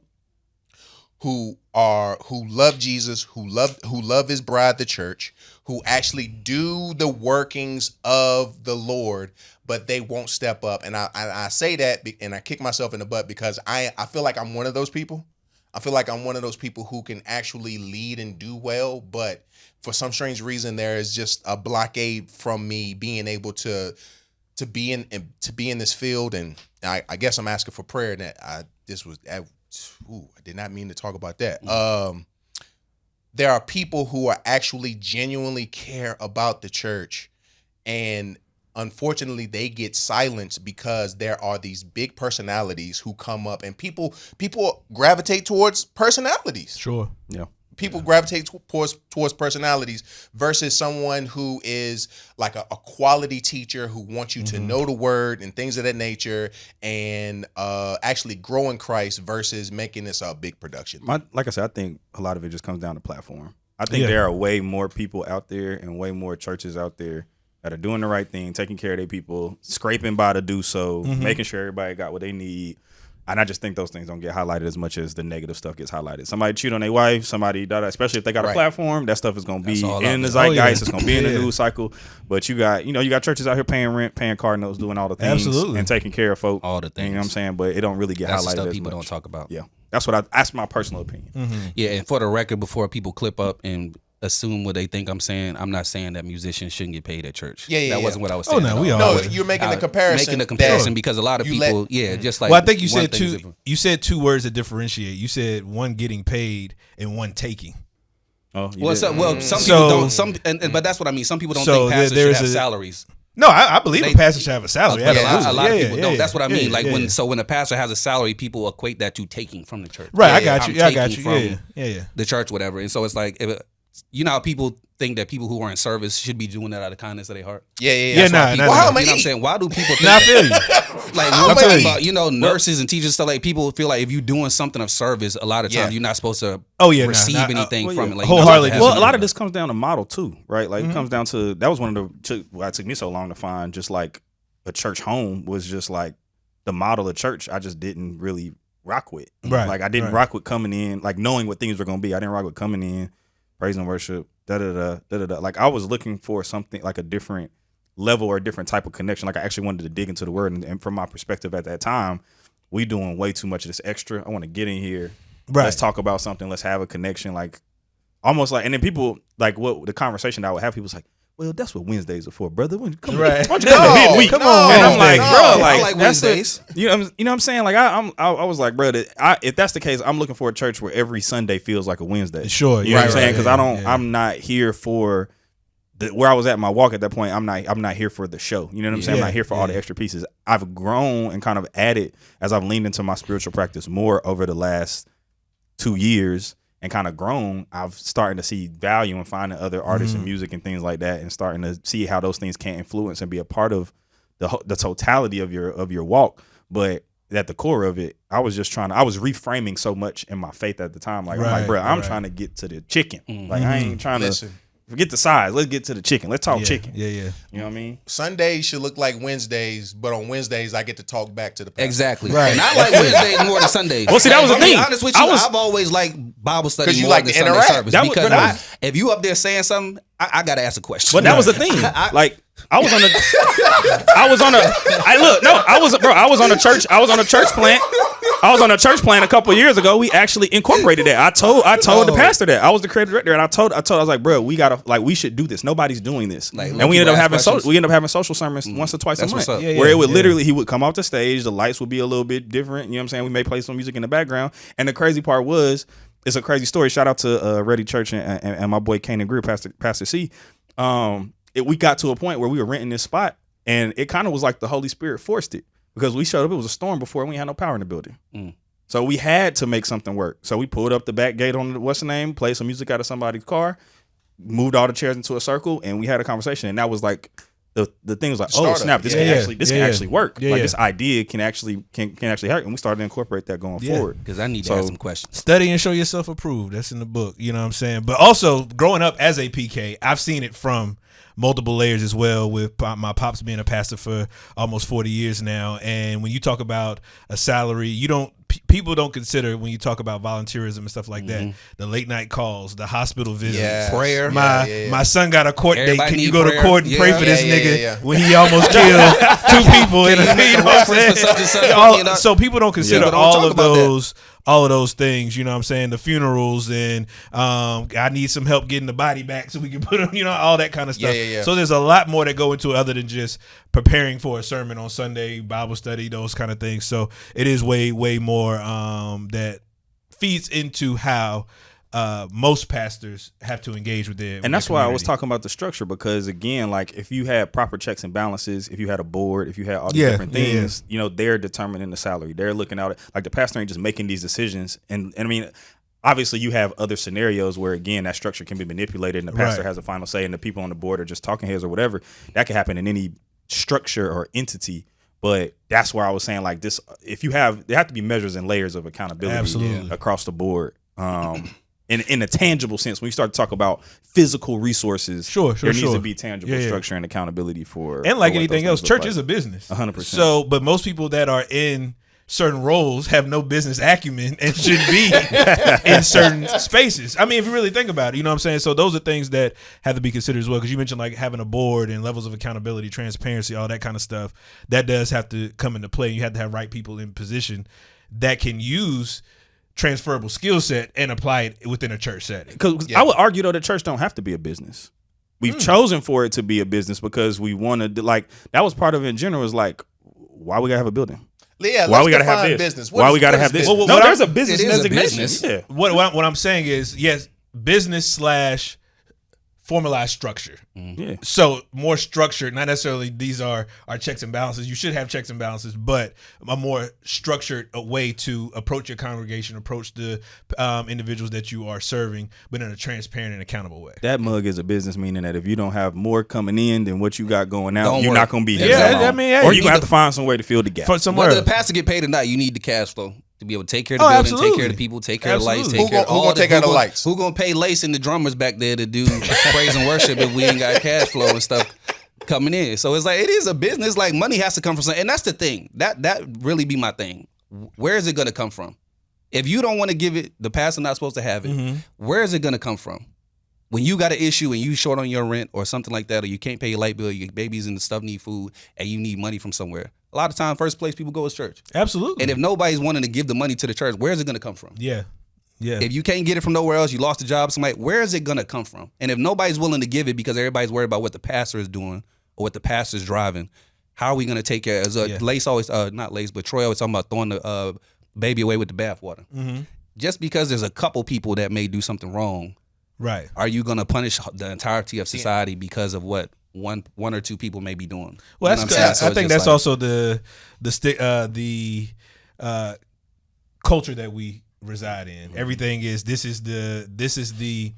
who love Jesus, who love his bride, the church, who actually do the workings of the Lord, but they won't step up. And I say that, and I kick myself in the butt, because I feel like I'm one of those people. I feel like I'm one of those people who can actually lead and do well, but for some strange reason, there is just a blockade from me being able to be in this field. And I guess I'm asking for prayer. And I did not mean to talk about that. There are people who are actually genuinely care about the church, and unfortunately they get silenced because there are these big personalities who come up, and people gravitate towards personalities. Sure. Yeah. People gravitate towards personalities versus someone who is like a quality teacher who wants you to know the word and things of that nature, and actually grow in Christ versus making this a big production. Like I said, I think a lot of it just comes down to platform. I think there are way more people out there and way more churches out there that are doing the right thing, taking care of their people, scraping by to do so, making sure everybody got what they need. And I just think those things don't get highlighted as much as the negative stuff gets highlighted. Somebody cheat on their wife, somebody, especially if they got a platform, that stuff is going to be in the zeitgeist. It's going to be in the news cycle. But you got churches out here paying rent, paying car notes, doing all the things, and taking care of folk. All the things. You know what I'm saying? But it don't really get highlighted the stuff as people much. don't talk about. Yeah, that's my personal opinion. Yeah, and for the record, before people clip up and assume what they think I'm saying, I'm not saying that musicians shouldn't get paid at church. That wasn't what I was saying. No, you're making the comparison. Because a lot of people, just like. Well, I think you said two. You said two words that differentiate. You said one getting paid and one taking. Oh, some people don't. But that's what I mean. Some people don't think pastors should have salaries. No, I believe a pastor should have a salary. A lot of people don't. That's what I mean. When a pastor has a salary, people equate that to taking from the church. Right, I got you. I got you. Yeah. The church, whatever. And so it's like, you know how people think that people who are in service should be doing that out of kindness of their heart? Yeah. Nah. Well, how am I you know what I'm saying? Why do people think I feel you. Like, I'm talking about, nurses and teachers, stuff like, people feel like if you're doing something of service, a lot of times you're not supposed to receive anything from it. Like, wholeheartedly. Well, a lot of this comes down to model too, right? Like, it comes down to, that was one of the, why it took me so long to find, just like a church home was just like the model of church. I just didn't really rock with. Right. Like I didn't rock with coming in, like knowing what things were gonna be. I didn't rock with coming in, praise and worship, da-da-da. Like I was looking for something like a different level or a different type of connection. Like I actually wanted to dig into the word. And from my perspective at that time, we doing way too much of this extra. I want to get in here. Right. Let's talk about something. Let's have a connection. Like almost like, and then people like what the conversation that I would have, people was like, well, that's what Wednesdays are for, brother. Come right. Why don't you come to midweek? Come on. And I'm like, bro, like, I like Wednesdays. You know what I'm saying? Like I was like, bro, if that's the case, I'm looking for a church where every Sunday feels like a Wednesday. Sure. You know what I'm saying? Because I'm not here for where I was at in my walk at that point. I'm not here for the show. You know what I'm saying? I'm not here for all the extra pieces. I've grown and kind of added as I've leaned into my spiritual practice more over the last 2 years and kind of grown. I've starting to see value in finding other artists and music and things like that, and starting to see how those things can influence and be a part of the totality of your walk. But at the core of it, I was reframing so much in my faith at the time. Like I'm like, bro, I'm trying to get to the chicken. Like I ain't trying to forget the size. Let's get to the chicken. Let's talk chicken. Yeah. You know what I mean? Sundays should look like Wednesdays, but on Wednesdays I get to talk back to the pastor. Exactly. Right. And I like Wednesdays more than Sundays. Well, see, that was the thing. Honest with you, I've always liked Bible study more than Sunday service. Because if you up there saying something, I gotta ask a question. But that was the thing. Like I was on a church plant a couple of years ago. We actually incorporated that. I told the pastor that. I was the creative director, and I was like, bro, we should do this. Nobody's doing this. Like, and we ended up having social sermons once or twice a month. Where it would literally, he would come off the stage, the lights would be a little bit different. You know what I'm saying? We may play some music in the background. And the crazy part was, it's a crazy story. Shout out to Ready Church and my boy Kanan Greer, Pastor C. We got to a point where we were renting this spot, and it kind of was like the Holy Spirit forced it, because we showed up. It was a storm before, and we had no power in the building. So we had to make something work. So we pulled up the back gate on played some music out of somebody's car, moved all the chairs into a circle, and we had a conversation. And that was like the thing was like, oh snap, this can actually work. This idea can actually work. And we started to incorporate that going forward. Because I need to ask some questions. Study and show yourself approved. That's in the book. You know what I'm saying? But also, growing up as a PK, I've seen it from multiple layers as well, with my pops being a pastor for almost 40 years now. And when you talk about a salary, people don't consider, when you talk about volunteerism and stuff like that, the late night calls, the hospital visits, prayer. My son got a court date. Can you go prayer. to court and pray for this nigga when he almost killed 2 people in a, you know what I'm saying? So people don't consider all of those things, you know what I'm saying? The funerals, and I need some help getting the body back so we can put him, all that kind of stuff. So there's a lot more that go into it other than just preparing for a sermon on Sunday, Bible study, those kind of things. So it is way, way more that feeds into how most pastors have to engage with their, and that's why I was talking about the structure, because again, like if you had proper checks and balances, if you had a board, if you had all these different things, they're determining the salary. They're looking out like the pastor ain't just making these decisions. And I mean, obviously you have other scenarios where again that structure can be manipulated and the pastor has a final say and the people on the board are just talking heads or whatever. That can happen in any structure or entity. But that's where I was saying, like, this, there have to be measures and layers of accountability across the board. In a tangible sense, when you start to talk about physical resources, there needs to be tangible structure and accountability for. And like anything else, church is a business. 100%. So, but most people that are in certain roles have no business acumen and should be in certain spaces. I mean, if you really think about it, you know what I'm saying? So those are things that have to be considered as well, because you mentioned like having a board and levels of accountability, transparency, all that kind of stuff. That does have to come into play. You have to have right people in position that can use transferable skill set and apply it within a church setting. Because I would argue though that church don't have to be a business. We've chosen for it to be a business because we want to, like, that was part of it in general, is like, why we gotta have a building? Yeah, why we gotta have this? Business. Why we gotta have this? Well, no, there's a business designation. Business. Yeah. What I'm saying is, yes, business / formalized structure. Yeah. So more structured, not necessarily these are our checks and balances. You should have checks and balances, but a more structured way to approach your congregation, approach the individuals that you are serving, but in a transparent and accountable way. That mug is a business, meaning that if you don't have more coming in than what you got going out, you're not going to be here. Yeah, I mean, or you're going to have to find some way to fill the gap. Whether the pastor get paid or not, you need the cash flow to be able to take care of the building, absolutely. take care of the people, take care of the lights, take Who care of all gonna take care of the lights? Who gonna pay Lace and the drummers back there to do praise and worship if we ain't got cash flow and stuff coming in? So it's like, it is a business. Like, money has to come from something, and that's the thing. That really be my thing. where is it going to come from? If you don't want to give it, the pastor not supposed to have it. Where is it going to come from? When you got an issue and you short on your rent or something like that, or you can't pay your light bill, your babies and the stuff need food, and you need money from somewhere. A lot of time, first place people go is church. Absolutely. And if nobody's wanting to give the money to the church, where is it going to come from? Yeah. If you can't get it from nowhere else, you lost a job, somebody, where is it going to come from? And if nobody's willing to give it because everybody's worried about what the pastor is doing or what the pastor's driving, how are we going to take care? As Lace always, not Lace, but Troy always talking about throwing the baby away with the bathwater. Just because there's a couple people that may do something wrong, right? Are you going to punish the entirety of society because of what one or two people may be doing? Well, you know what I'm saying? I think that's also the culture that we reside in. Everything is this is the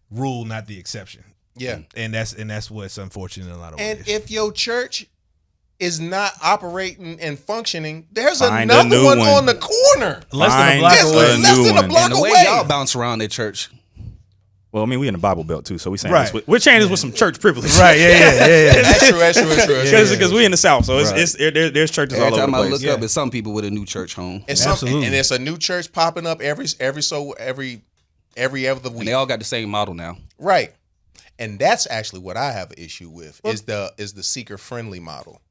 rule, not the exception. Yeah, and that's what's unfortunate in a lot of ways. And if your church is not operating and functioning, there's Find another one one on the corner. Less than a block Yes, away. less than a block And the way away. y'all bounce around at church. Well, I mean, we in the Bible Belt too, so we saying Right. we're saying this with some church privilege, Right? Yeah. That's true. Because we in the South, so there's churches Every all over time the I place. look up, it's some people with a new church home. And it's a new church popping up every other week. And they all got the same model now. Right. And that's actually what I have an issue with is the seeker friendly model,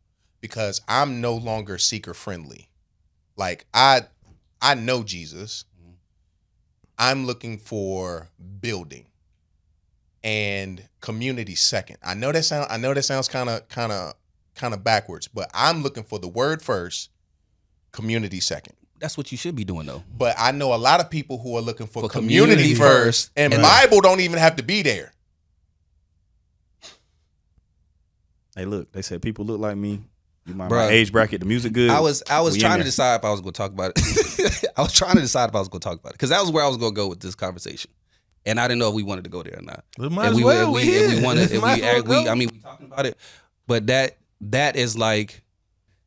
because I'm no longer seeker friendly. Like I know Jesus. I'm looking for building and community second. I know that sounds kind of backwards, but I'm looking for the word first, community second. That's what you should be doing though. But I know a lot of people who are looking for community community first, and Bible don't even have to be there. Hey, look, they said people look like me. You my Bruh. age bracket, the music good. I was We trying in to there. decide if I was going to talk about it. I was trying to decide if I was going to talk about it because that was where I was going to go with this conversation, and I didn't know if we wanted to go there or not. We might as well. We talking about it, but that is like,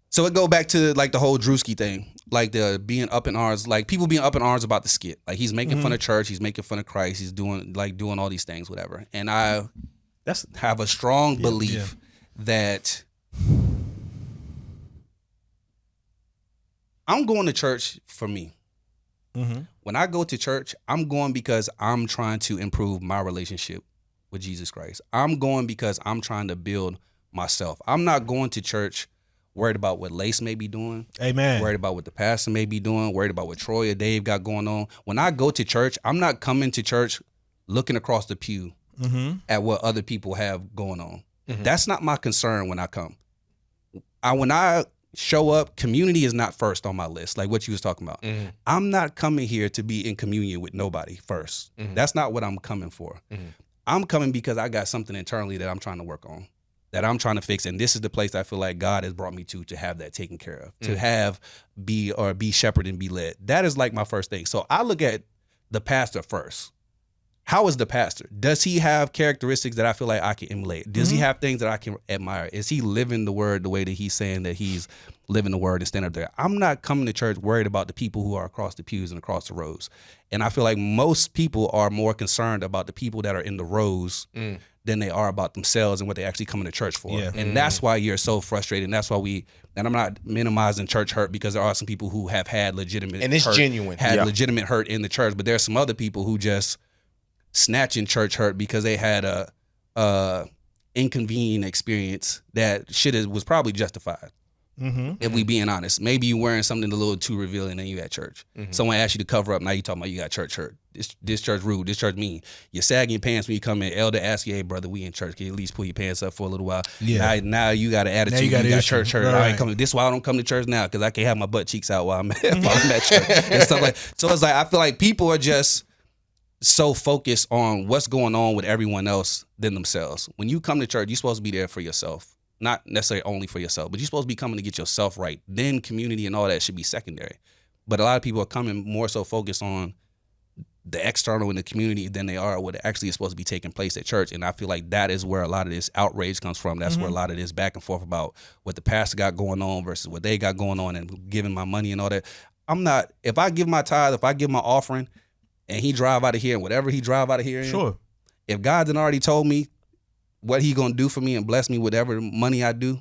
so it go back to like the whole Druski thing, like the being up in arms, like people being up in arms about the skit, like he's making fun of church, he's making fun of Christ, he's doing all these things, whatever, and I have a strong belief that I'm going to church for me. When I go to church, I'm going because I'm trying to improve my relationship with Jesus Christ. I'm going because I'm trying to build myself. I'm not going to church worried about what Lace may be doing. Amen. Worried about what the pastor may be doing. Worried about what Troy or Dave got going on. When I go to church, I'm not coming to church looking across the pew at what other people have going on. That's not my concern when I come. When I show up, community is not first on my list, like what you was talking about. I'm not coming here to be in communion with nobody first. That's not what I'm coming for. I'm coming because I got something internally that I'm trying to work on, that I'm trying to fix, and this is the place I feel like God has brought me to have that taken care of, to be shepherded and be led. That is like my first thing. So I look at the pastor first. How is the pastor? Does he have characteristics that I feel like I can emulate? Does he have things that I can admire? Is he living the word the way that he's saying that he's living the word and standing up there? I'm not coming to church worried about the people who are across the pews and across the rows. And I feel like most people are more concerned about the people that are in the rows than they are about themselves and what they actually come to church for. Yeah. And that's why you're so frustrated. And that's why and I'm not minimizing church hurt, because there are some people who have had legitimate And it's hurt, genuine. legitimate hurt in the church. But there's some other people who just snatching church hurt because they had a inconvenient experience that was probably justified. If we being honest, maybe you wearing something a little too revealing and you at church. Someone asked you to cover up. Now you talking about you got church hurt. This church rude. This church mean. You're sagging your pants when you come in. Elder asks you, hey brother, we in church. Can you at least pull your pants up for a little while? Yeah. Now you got an attitude. you got church hurt. Right. I ain't coming. This is why I don't come to church now, because I can't have my butt cheeks out while I'm at church and stuff like. So it's like I feel like people are just so focused on what's going on with everyone else than themselves. When you come to church, you're supposed to be there for yourself. Not necessarily only for yourself, but you're supposed to be coming to get yourself right. Then community and all that should be secondary. But a lot of people are coming more so focused on the external in the community than they are what actually is supposed to be taking place at church. And I feel like that is where a lot of this outrage comes from. That's where a lot of this back and forth about what the pastor got going on versus what they got going on and giving my money and all that. If I give my tithe, if I give my offering and he drive out of here and whatever he drive out of here in, if God done already told me what he gonna do for me and bless me with whatever money I do,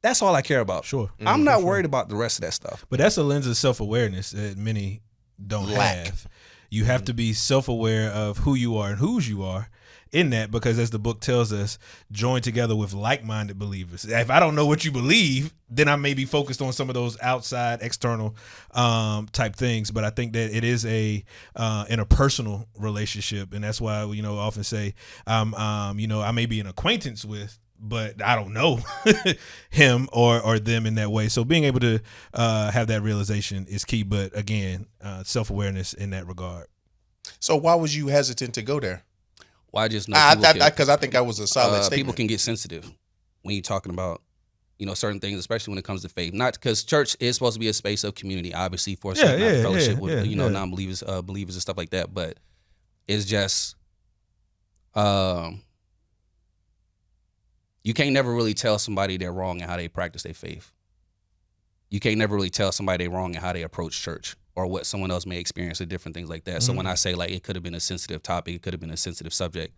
That's all I care about. Sure. I'm not worried about the rest of that stuff. But that's a lens of self-awareness that many don't have. You have to be self-aware of who you are and whose you are in that, because as the book tells us, join together with like-minded believers. If I don't know what you believe, then I may be focused on some of those outside, external type things. But I think that it is a interpersonal relationship, and that's why we often say, I may be an acquaintance with, but I don't know him or them in that way. So being able to have that realization is key. But again, self-awareness in that regard. So why was you hesitant to go there? Well, I just know because I think that was a solid statement. People can get sensitive when you're talking about certain things, especially when it comes to faith. Not because church is supposed to be a space of community, obviously, for a certain fellowship with non-believers, believers and stuff like that. But it's just you can't never really tell somebody they're wrong in how they practice their faith. You can't never really tell somebody they're wrong in how they approach church, or what someone else may experience, or different things like that. So when I say like it could have been a sensitive topic, it could have been a sensitive subject,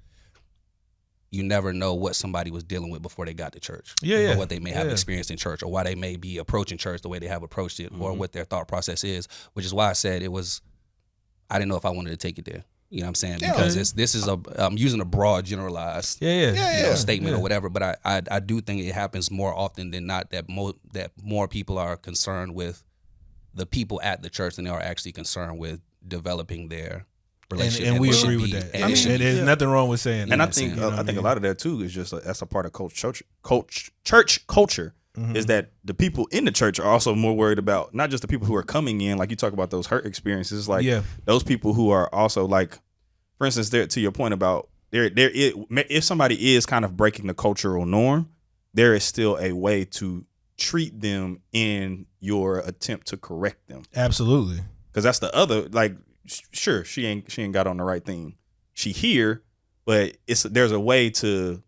you never know what somebody was dealing with before they got to church. Or what they may have experienced in church, or why they may be approaching church the way they have approached it, or what their thought process is, which is why I said I didn't know if I wanted to take it there. You know what I'm saying? Because this is I'm using a broad generalized statement or whatever, but I do think it happens more often than not that more people are concerned with the people at the church than they are actually concerned with developing their relationship. And we agree with that. There's nothing wrong with saying that. And I think a lot of that too is just that's a part of church culture. Is that the people in the church are also more worried about not just the people who are coming in, like you talk about those hurt experiences, like those people who are also like, for instance, there to your point about if somebody is kind of breaking the cultural norm, there is still a way to treat them in your attempt to correct them. Absolutely. Because that's the other, like, sure, she ain't got on the right thing. She here, but there's a way to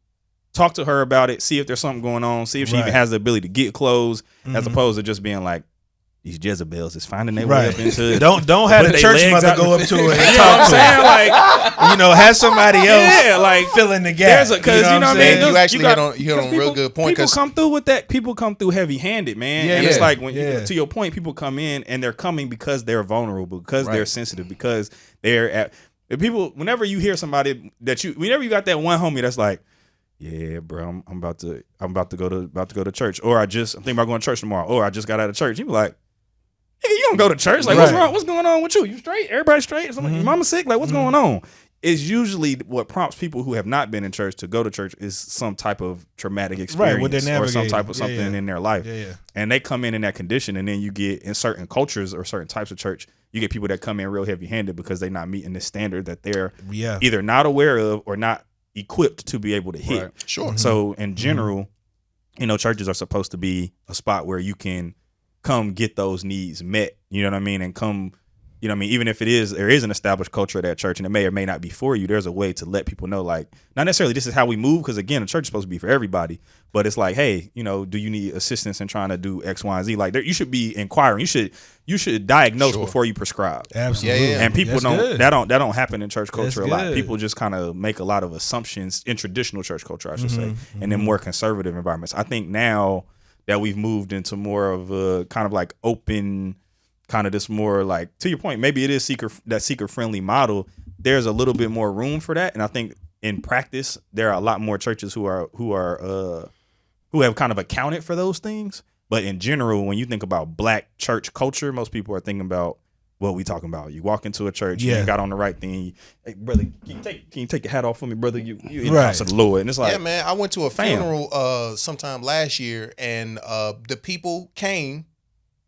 talk to her about it, see if there's something going on, see if she even has the ability to get clothes, as opposed to just being like, these Jezebels is finding their way up into it. Don't have the church mother go up to it and talk to her. Like, have somebody else fill in the gap. Because you know what I mean? You actually hit on a real good point. People come through with that. People come through heavy-handed, man. And it's like, when to your point, people come in and they're coming because they're vulnerable, because they're sensitive, because they're at people. Whenever you hear somebody whenever you got that one homie that's like, yeah, bro, I'm about to go to church, or I'm thinking about going to church tomorrow, or I just got out of church. You be like, hey, you don't go to church. Like, what's wrong? What's going on with you? You straight? Everybody straight? Your mama sick? Like, what's going on? It's usually what prompts people who have not been in church to go to church is some type of traumatic experience or some type of something in their life. And they come in that condition, and then you get in certain cultures or certain types of church, you get people that come in real heavy-handed because they're not meeting the standard that they're either not aware of or not equipped to be able to hit. Right. Sure. So in general, churches are supposed to be a spot where you can come get those needs met, you know what I mean? And come, even if there is an established culture at that church and it may or may not be for you, there's a way to let people know, like, not necessarily this is how we move, because again, the church is supposed to be for everybody, but it's like, hey, do you need assistance in trying to do X, Y, and Z? Like, you should be inquiring. You should diagnose before you prescribe. Absolutely. And people that don't happen in church culture a lot. People just kind of make a lot of assumptions in traditional church culture, I should say, and in more conservative environments. I think now that we've moved into more of a kind of like open, kind of this more like, to your point, maybe it is seeker friendly model. There's a little bit more room for that, and I think in practice there are a lot more churches who have kind of accounted for those things. But in general, when you think about Black church culture, most people are thinking about what we talking about. You walk into a church, you ain't got on the right thing. Hey, brother, can you take your hat off for me, brother? You in the house of the Lord. And it's like, yeah, man, I went to a funeral sometime last year, and the people came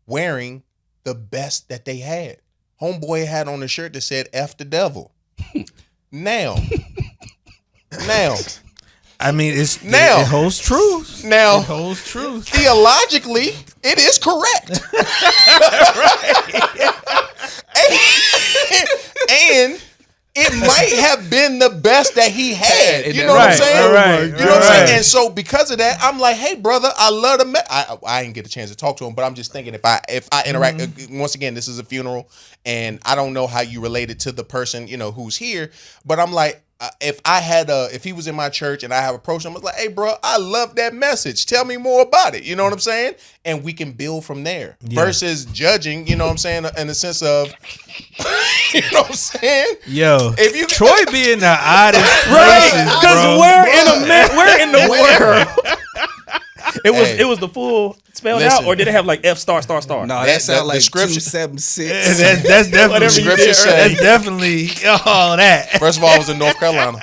wearing the best that they had. Homeboy had on a shirt that said F the devil. Now, I mean, it holds truth. Now, it holds truth. Theologically, it is correct. and it might have been the best that he had. You know what I'm saying? You know what I'm saying? And so because of that, I'm like, hey, brother, I love the I didn't get a chance to talk to him, but I'm just thinking if I interact, once again, this is a funeral, and I don't know how you related to the person, who's here, but I'm like, if he was in my church and I have approached him, I was like, hey, bro, I love that message. Tell me more about it. You know what I'm saying? And we can build from there versus judging, you know what I'm saying? In the sense of, you know what I'm saying? Yo, if you Troy being the oddest Right, places, because bro. where in the world? It was the full spelled Listen. out, or did it have like F star? No, That- that sound the like scripture- 276. That's definitely Whatever you Scripture did, say. that's definitely all that. First of all, I was in North Carolina.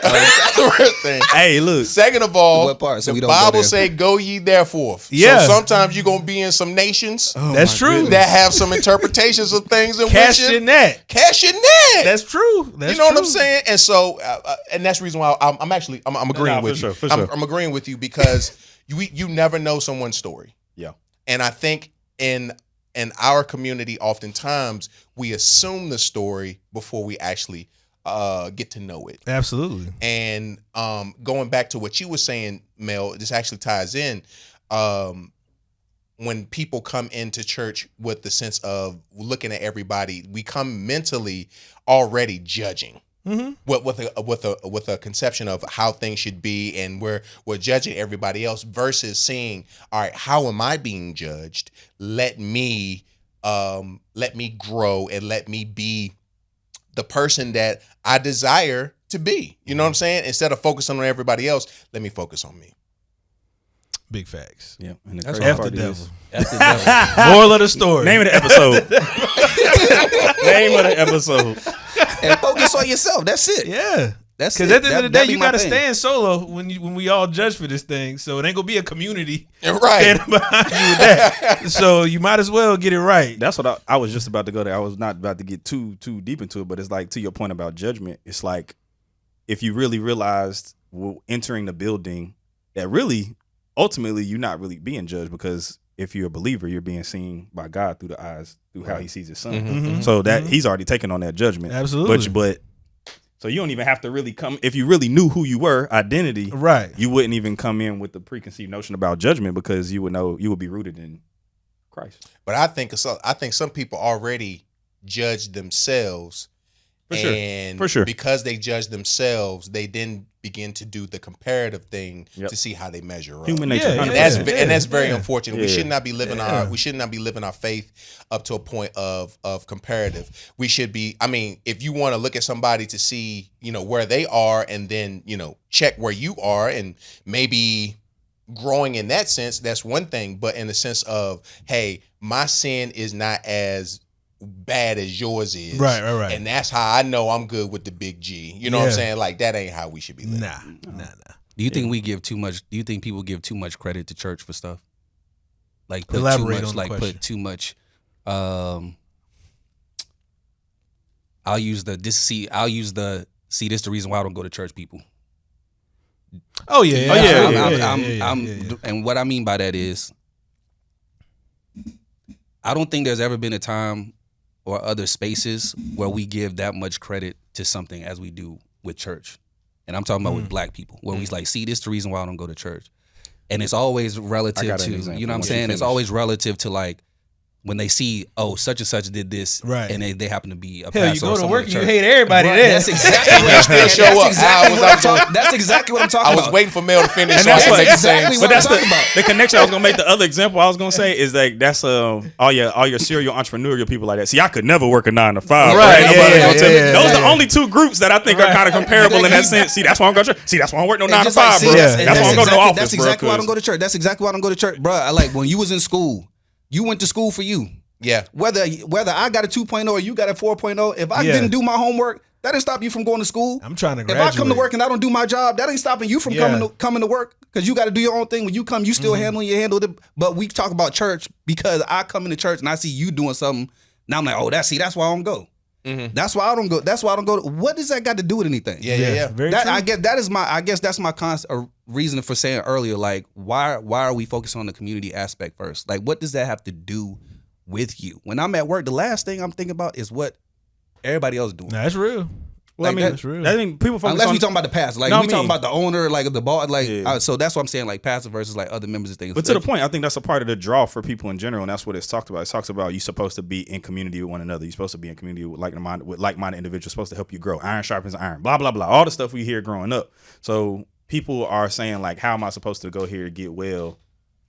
That's the first thing. Hey, look. Second of all, What part? So we the don't go Bible there. say, "Go ye therefore." Yeah. So sometimes you're gonna be in some nations That's true. that have some interpretations of things in Cash which your net. cash your net. That's true. That's you know what I'm true. saying? And so, and that's the reason why I'm agreeing for with sure, you. for sure. I'm agreeing with you because you never know someone's story. Yeah. And I think in our community, oftentimes we assume the story before we actually get to know it. Absolutely. And going back to what you were saying, Mel, this actually ties in. When people come into church with the sense of looking at everybody, we come mentally already judging. With a conception of how things should be, and we're judging everybody else versus seeing, all right, how am I being judged? Let me grow and let me be the person that I desire to be. You know what I'm saying? Instead of focusing on everybody else, let me focus on me. Big facts. Yeah. And the That's crazy F the part devil. is, That's the devil. Moral of the story. name of the episode. Name of the episode. And focus on yourself. That's it. Yeah. That's Because it. at the end of the day, That'd be you my got to thing. stand solo when we all judge for this thing. So it ain't gonna be a community Right. standing behind you with that. So you might as well get it right. That's what I was just about to go there. I was not about to get too deep into it, but it's like, to your point about judgment, it's like, if you really realized entering the building that really ultimately you're not really being judged, because if you're a believer, you're being seen by God through the eyes, through how he sees his son. So that he's already taken on that judgment. Absolutely. But so you don't even have to really come, if you really knew who you were, identity, Right. you wouldn't even come in with the preconceived notion about judgment, because you would know, you would be rooted in Christ. But I think some people already judge themselves. For sure. And For sure. because they judge themselves, they then begin to do the comparative thing Yep. to see how they measure up. Human nature. Yeah, And 100%. that's very yeah. unfortunate. We Yeah. should not be living Yeah. our faith up to a point of comparative. We should be, I mean, if you want to look at somebody to see, where they are, and then, check where you are, and maybe growing in that sense, that's one thing. But in the sense of, hey, my sin is not as bad as yours is. Right. And that's how I know I'm good with the big G. You know what I'm Yeah. saying? Like, that ain't how we should be living. Nah. Do you think we give too much? Do you think people give too much credit to church for stuff? Like put Elaborate too much. on the Like question. put too much. I'll use the see. This the reason why I don't go to church. People. Oh yeah. And what I mean by that is, I don't think there's ever been a time or other spaces where we give that much credit to something as we do with church. And I'm talking about with black people, where we like, see, this the reason why I don't go to church. And it's always relative got an to, example you know what I'm once you saying? It's finish. always relative to, like, when they see, oh, such and such did this, Right. and they happen to be a Hell, you pastor go or to someone work in and you church. hate everybody Right, there. That's exactly what Still show up. that's exactly what I'm talking I about. was waiting for Mel to finish, And so I that's can what- take the exactly same. what But that's I'm talking about. the connection I was gonna make. The other example I was gonna say is like, that's all your serial entrepreneurial people like that. See, I could never work a 9 to 5. Right, Ain't nobody yeah, gonna tell me. yeah, Those are yeah. the only two groups that I think are kind of comparable in that sense. See, that's why I'm going to church. See, that's why I don't work no 9 to 5, bro. Yeah. That's why I'm going to the office, That's bro, exactly why I 'cause- don't go to church. That's exactly why I don't go to church, bro. I like when you was in school. You went to school for you. Yeah. Whether I got a 2.0 or you got a 4.0, if I Yeah. didn't do my homework, that didn't stop you from going to school. I'm trying to If graduate. I come to work and I don't do my job, that ain't stopping you from Yeah. coming to work, because you got to do your own thing. When you come, you still handle it. But we talk about church because I come into church and I see you doing something. Now I'm like, oh, that's why I don't go. That's why I don't go. That's why I don't go. What does that got to do with anything? Yeah. Very That, true. I guess that's my reason for saying earlier, like, why are we focusing on the community aspect first? Like, what does that have to do with you? When I'm at work, the last thing I'm thinking about is what everybody else doing. Nah, that's real. Well, like, I mean, that's real. I think people focus unless on we talking about the pastor, like No, I we talking mean- about the owner, like the boss, like Yeah. so that's what I'm saying, like pastor versus like other members of things. But to the point, I think that's a part of the draw for people in general, and that's what it's talked about. It talks about you're supposed to be in community with one another. You're supposed to be in community with like-minded individuals. Supposed to help you grow. Iron sharpens iron. Blah blah blah. All the stuff we hear growing up. So people are saying like, how am I supposed to go here to get well?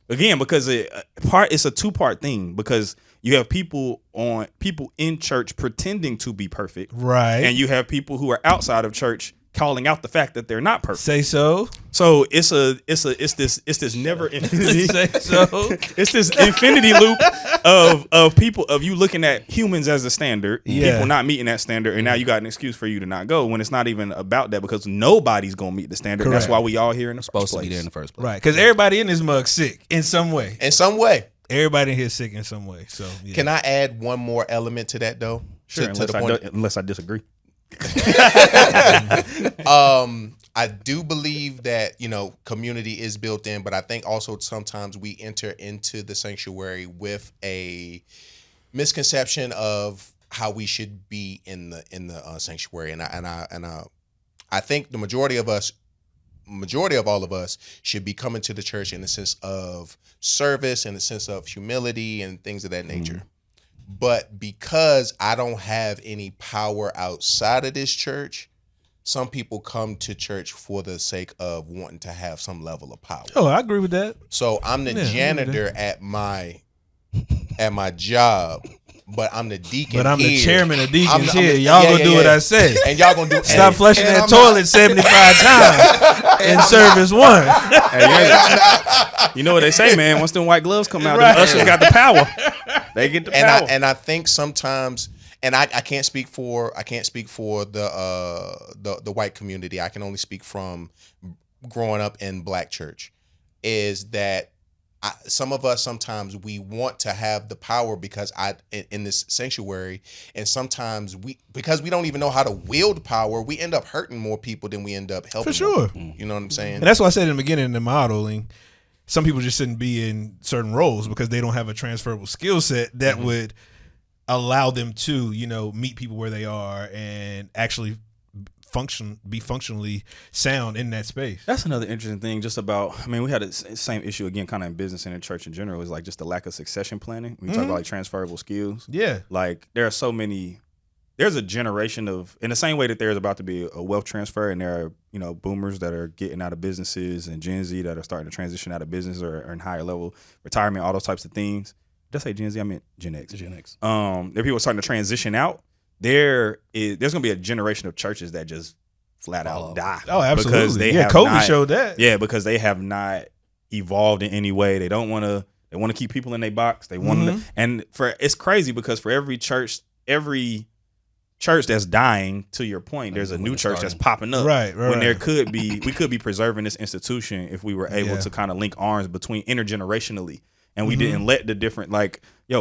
Again, because it's a two-part thing, because you have people in church pretending to be perfect, Right. and you have people who are outside of church calling out the fact that they're not perfect. Say so. So it's this never infinity. Say so. It's this infinity loop of people, of you looking at humans as a standard, Yeah. people not meeting that standard, and now you got an excuse for you to not go when it's not even about that, because nobody's gonna meet the standard. And that's Correct. why we all here in the supposed first to place. be there in the first place. Right. Because everybody in this mug sick in some way. In some way. Everybody in here sick in some way. So yeah. Can I add one more element to that though? Sure, To the point. unless I disagree. I do believe that, community is built in, but I think also sometimes we enter into the sanctuary with a misconception of how we should be in the sanctuary, and I think the majority of all of us should be coming to the church in the sense of service, in the sense of humility and things of that nature. But because I don't have any power outside of this church, some people come to church for the sake of wanting to have some level of power. Oh, I agree with that. So I'm the Yeah, I agree with janitor at my job, but I'm the deacon. But I'm the here. chairman of deacons I'm here. the- Y'all yeah, gonna yeah, do what yeah. I say. And y'all gonna do Stop flushing and that I'm toilet 75 times in service one. You know what they say, man? Once them white gloves come out, Right. the ushers got the power. They get the power. And I think sometimes, and I can't speak for the white community. I can only speak from growing up in black church. Is that some of us sometimes we want to have the power because in this sanctuary, and sometimes because we don't even know how to wield power, we end up hurting more people than we end up helping. For sure. them. You know what I'm saying? And that's why I said in the beginning in the modeling, some people just shouldn't be in certain roles because they don't have a transferable skill set that would allow them to, meet people where they are and actually be functionally sound in that space. That's another interesting thing just about, we had the same issue again kind of in business and in church in general, is like just the lack of succession planning. When you talk about like transferable skills. Yeah. Like there are so many, there's a generation of, in the same way that there's about to be a wealth transfer, and there are, boomers that are getting out of businesses and Gen Z that are starting to transition out of business or in higher level retirement, all those types of things. Did I say Gen Z? I meant Gen X. Gen X. There are people starting to transition out. There's going to be a generation of churches that just flat out die. Oh, absolutely. Because they have COVID not, showed that. Yeah, because they have not evolved in any way. They don't want to. They want to keep people in their box. They want to, and it's crazy because for every church that's dying, to your point, there's a new church that's popping up. Right. When we could be preserving this institution if we were able to kind of link arms between intergenerationally, and we didn't let the different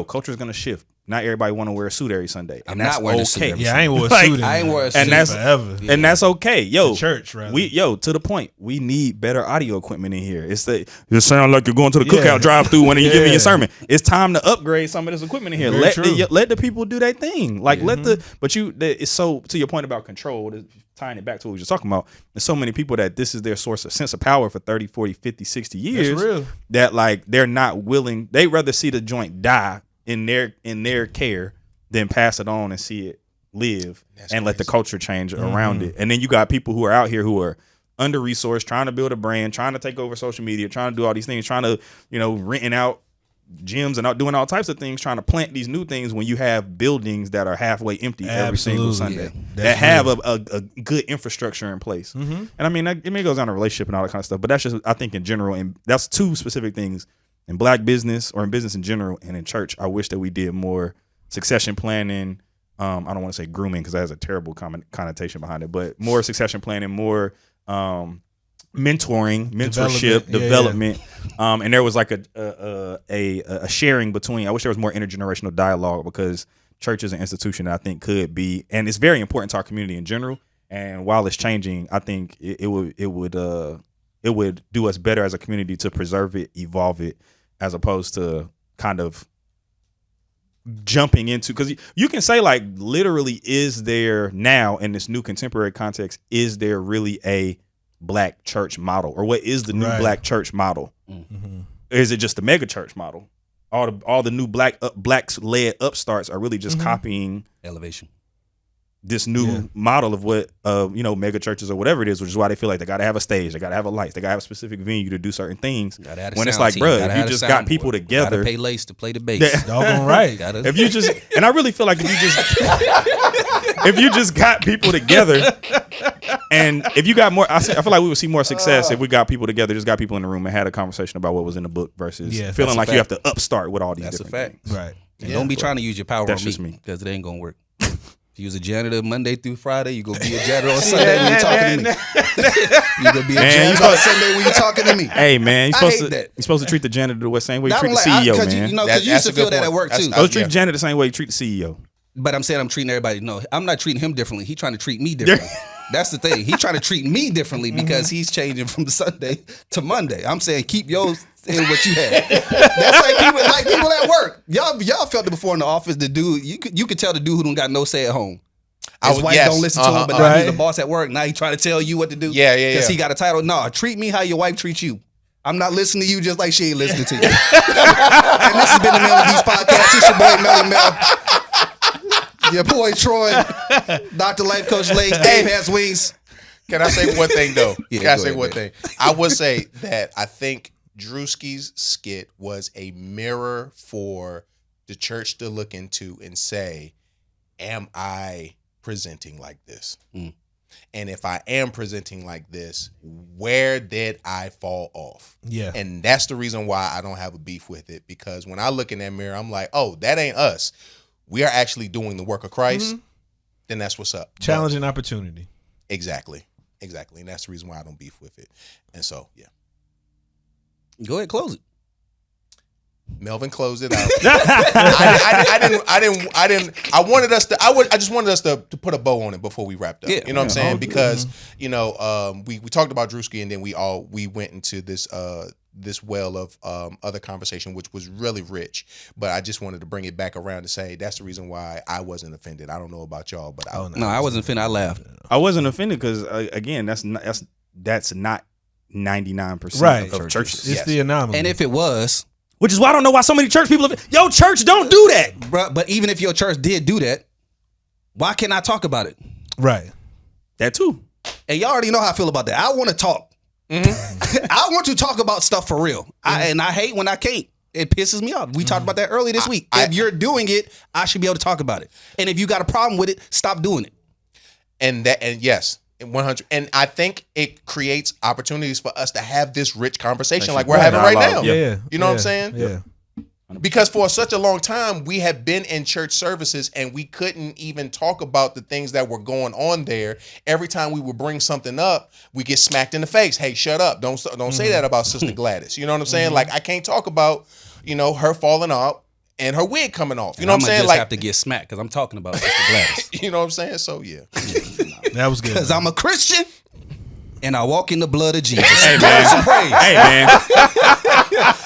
culture's gonna shift. Not everybody want to wear a suit every Sunday, and I'm that's not wearing a okay. suit every Yeah, I ain't wore a Like, suit. I ain't wore a suit And that's forever. and that's okay. Yo, Church, rather. to the point, we need better audio equipment in here. You sound like you're going to the cookout drive-through when you give me your sermon. It's time to upgrade some of this equipment in here. Very Let the people do their thing. Like it's so, to your point about control, tying it back to what we were just talking about. There's so many people that this is their source of sense of power for 30, 40, 50, 60 years. That's real. That like they're not willing. They rather see the joint die in their care than pass it on and see it live and let the culture change around it. And then you got people who are out here who are under resourced, trying to build a brand, trying to take over social media, trying to do all these things, trying to, renting out gyms and doing all types of things, trying to plant these new things when you have buildings that are halfway empty every single Sunday that have a good infrastructure in place. And it goes down to relationship and all that kind of stuff, but that's just, I think in general, and that's two specific things in black business or in business in general and in church. I wish that we did more succession planning. I don't want to say grooming because that has a terrible connotation behind it, but more succession planning, more mentorship, development. And there was like a sharing between. I wish there was more intergenerational dialogue because church is an institution that I think could be, and it's very important to our community in general. And while it's changing, I think it would do us better as a community to preserve it, evolve it, as opposed to kind of jumping into, because you can say like literally, is there now in this new contemporary context, is there really a black church model, or what is the new black church model? Mm-hmm. Is it just the mega church model? All the new blacks led upstarts are really just copying elevation, this new model of what mega churches or whatever it is, which is why they feel like they got to have a stage, they got to have a lights, they got to have a specific venue to do certain things. When it's like, bro, if you just got people together, gotta pay Lace to play the bass. Doggone right. If you just, and I really feel like if you just got people together, and if you got more, I feel like we would see more success if we got people together, just got people in the room and had a conversation about what was in the book versus feeling like you have to upstart with all these different things. Right. And don't be trying to use your power on me, because it ain't gonna work. If you was a janitor Monday through Friday, you gonna be a janitor on Sunday when you talking to me. You gonna be a janitor on Sunday when you talking to me. Hey man, you're supposed to treat the janitor the same way you treat the CEO, man. Because you used to feel that at work too. Let's treat the janitor the same way you treat the CEO. But I'm saying I'm treating everybody. No, I'm not treating him differently. He's trying to treat me differently. That's the thing. He's trying to treat me differently because he's changing from Sunday to Monday. I'm saying keep yours in what you had. That's like people at work. Y'all felt it before in the office. The dude, you could tell the dude who don't got no say at home. His wife don't listen to him, but now he's the boss at work. Now he's trying to tell you what to do. Yeah. Because he got a title. No, treat me how your wife treats you. I'm not listening to you just like she ain't listening to you. And this has been the Melodies Podcast. It's your boy Melly Mel. Your boy Troy, Dr. Life Coach Lace, Dave has wings. Can I say one thing though? Can I say one thing? I would say that I think Druski's skit was a mirror for the church to look into and say, am I presenting like this? And if I am presenting like this, where did I fall off? Yeah. And that's the reason why I don't have a beef with it, because when I look in that mirror, I'm like, oh, that ain't us. We are actually doing the work of Christ. Then that's what's up. Challenging opportunity. Exactly. And that's the reason why I don't beef with it. And so, yeah. Go ahead, close it. Melvin closed it out. I just wanted us to put a bow on it before we wrapped up. You know what I'm saying? Because we talked about Druski, and then we went into this well of other conversation, which was really rich. But I just wanted to bring it back around to say that's the reason why I wasn't offended. I don't know about y'all, but I wasn't offended. I laughed. I wasn't offended because again, that's not 99% of churches. It's the anomaly. And if it was, which is why I don't know why so many church people your church don't do that. Bruh, but even if your church did do that, why can't I talk about it? Right. That too. And y'all already know how I feel about that. I want to talk. I want to talk about stuff for real. And I hate when I can't. It pisses me off. We talked about that earlier this week. If you're doing it, I should be able to talk about it. And if you got a problem with it, stop doing it. And yes, 100. And I think it creates opportunities for us to have this rich conversation like we're having right now. Yeah. You know what I'm saying? Yeah. Because for such a long time, we have been in church services and we couldn't even talk about the things that were going on there. Every time we would bring something up, we get smacked in the face. Hey, shut up. Don't say that about Sister Gladys. You know what I'm saying? Like, I can't talk about, her falling off and her wig coming off. You know what I'm saying? Just have to get smacked because I'm talking about Sister Gladys. You know what I'm saying? So, yeah. That was good. Because I'm a Christian and I walk in the blood of Jesus. Hey, Give him some praise. Hey, man.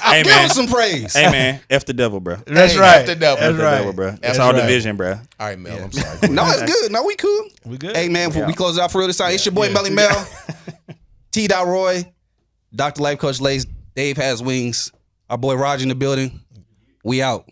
Hey, Give man. him some praise. Hey, man. F the devil, bro. That's right. F the devil. That's right. Devil, bro. That's our division, bro. All right, Mel. I'm sorry. No, it's good. No, we cool. We good. Hey, man, before we close it out for real this time, it's your boy Melly Mel, T. Roy, Dr. Life Coach Lace, Dave has wings, our boy Roger in the building. We out.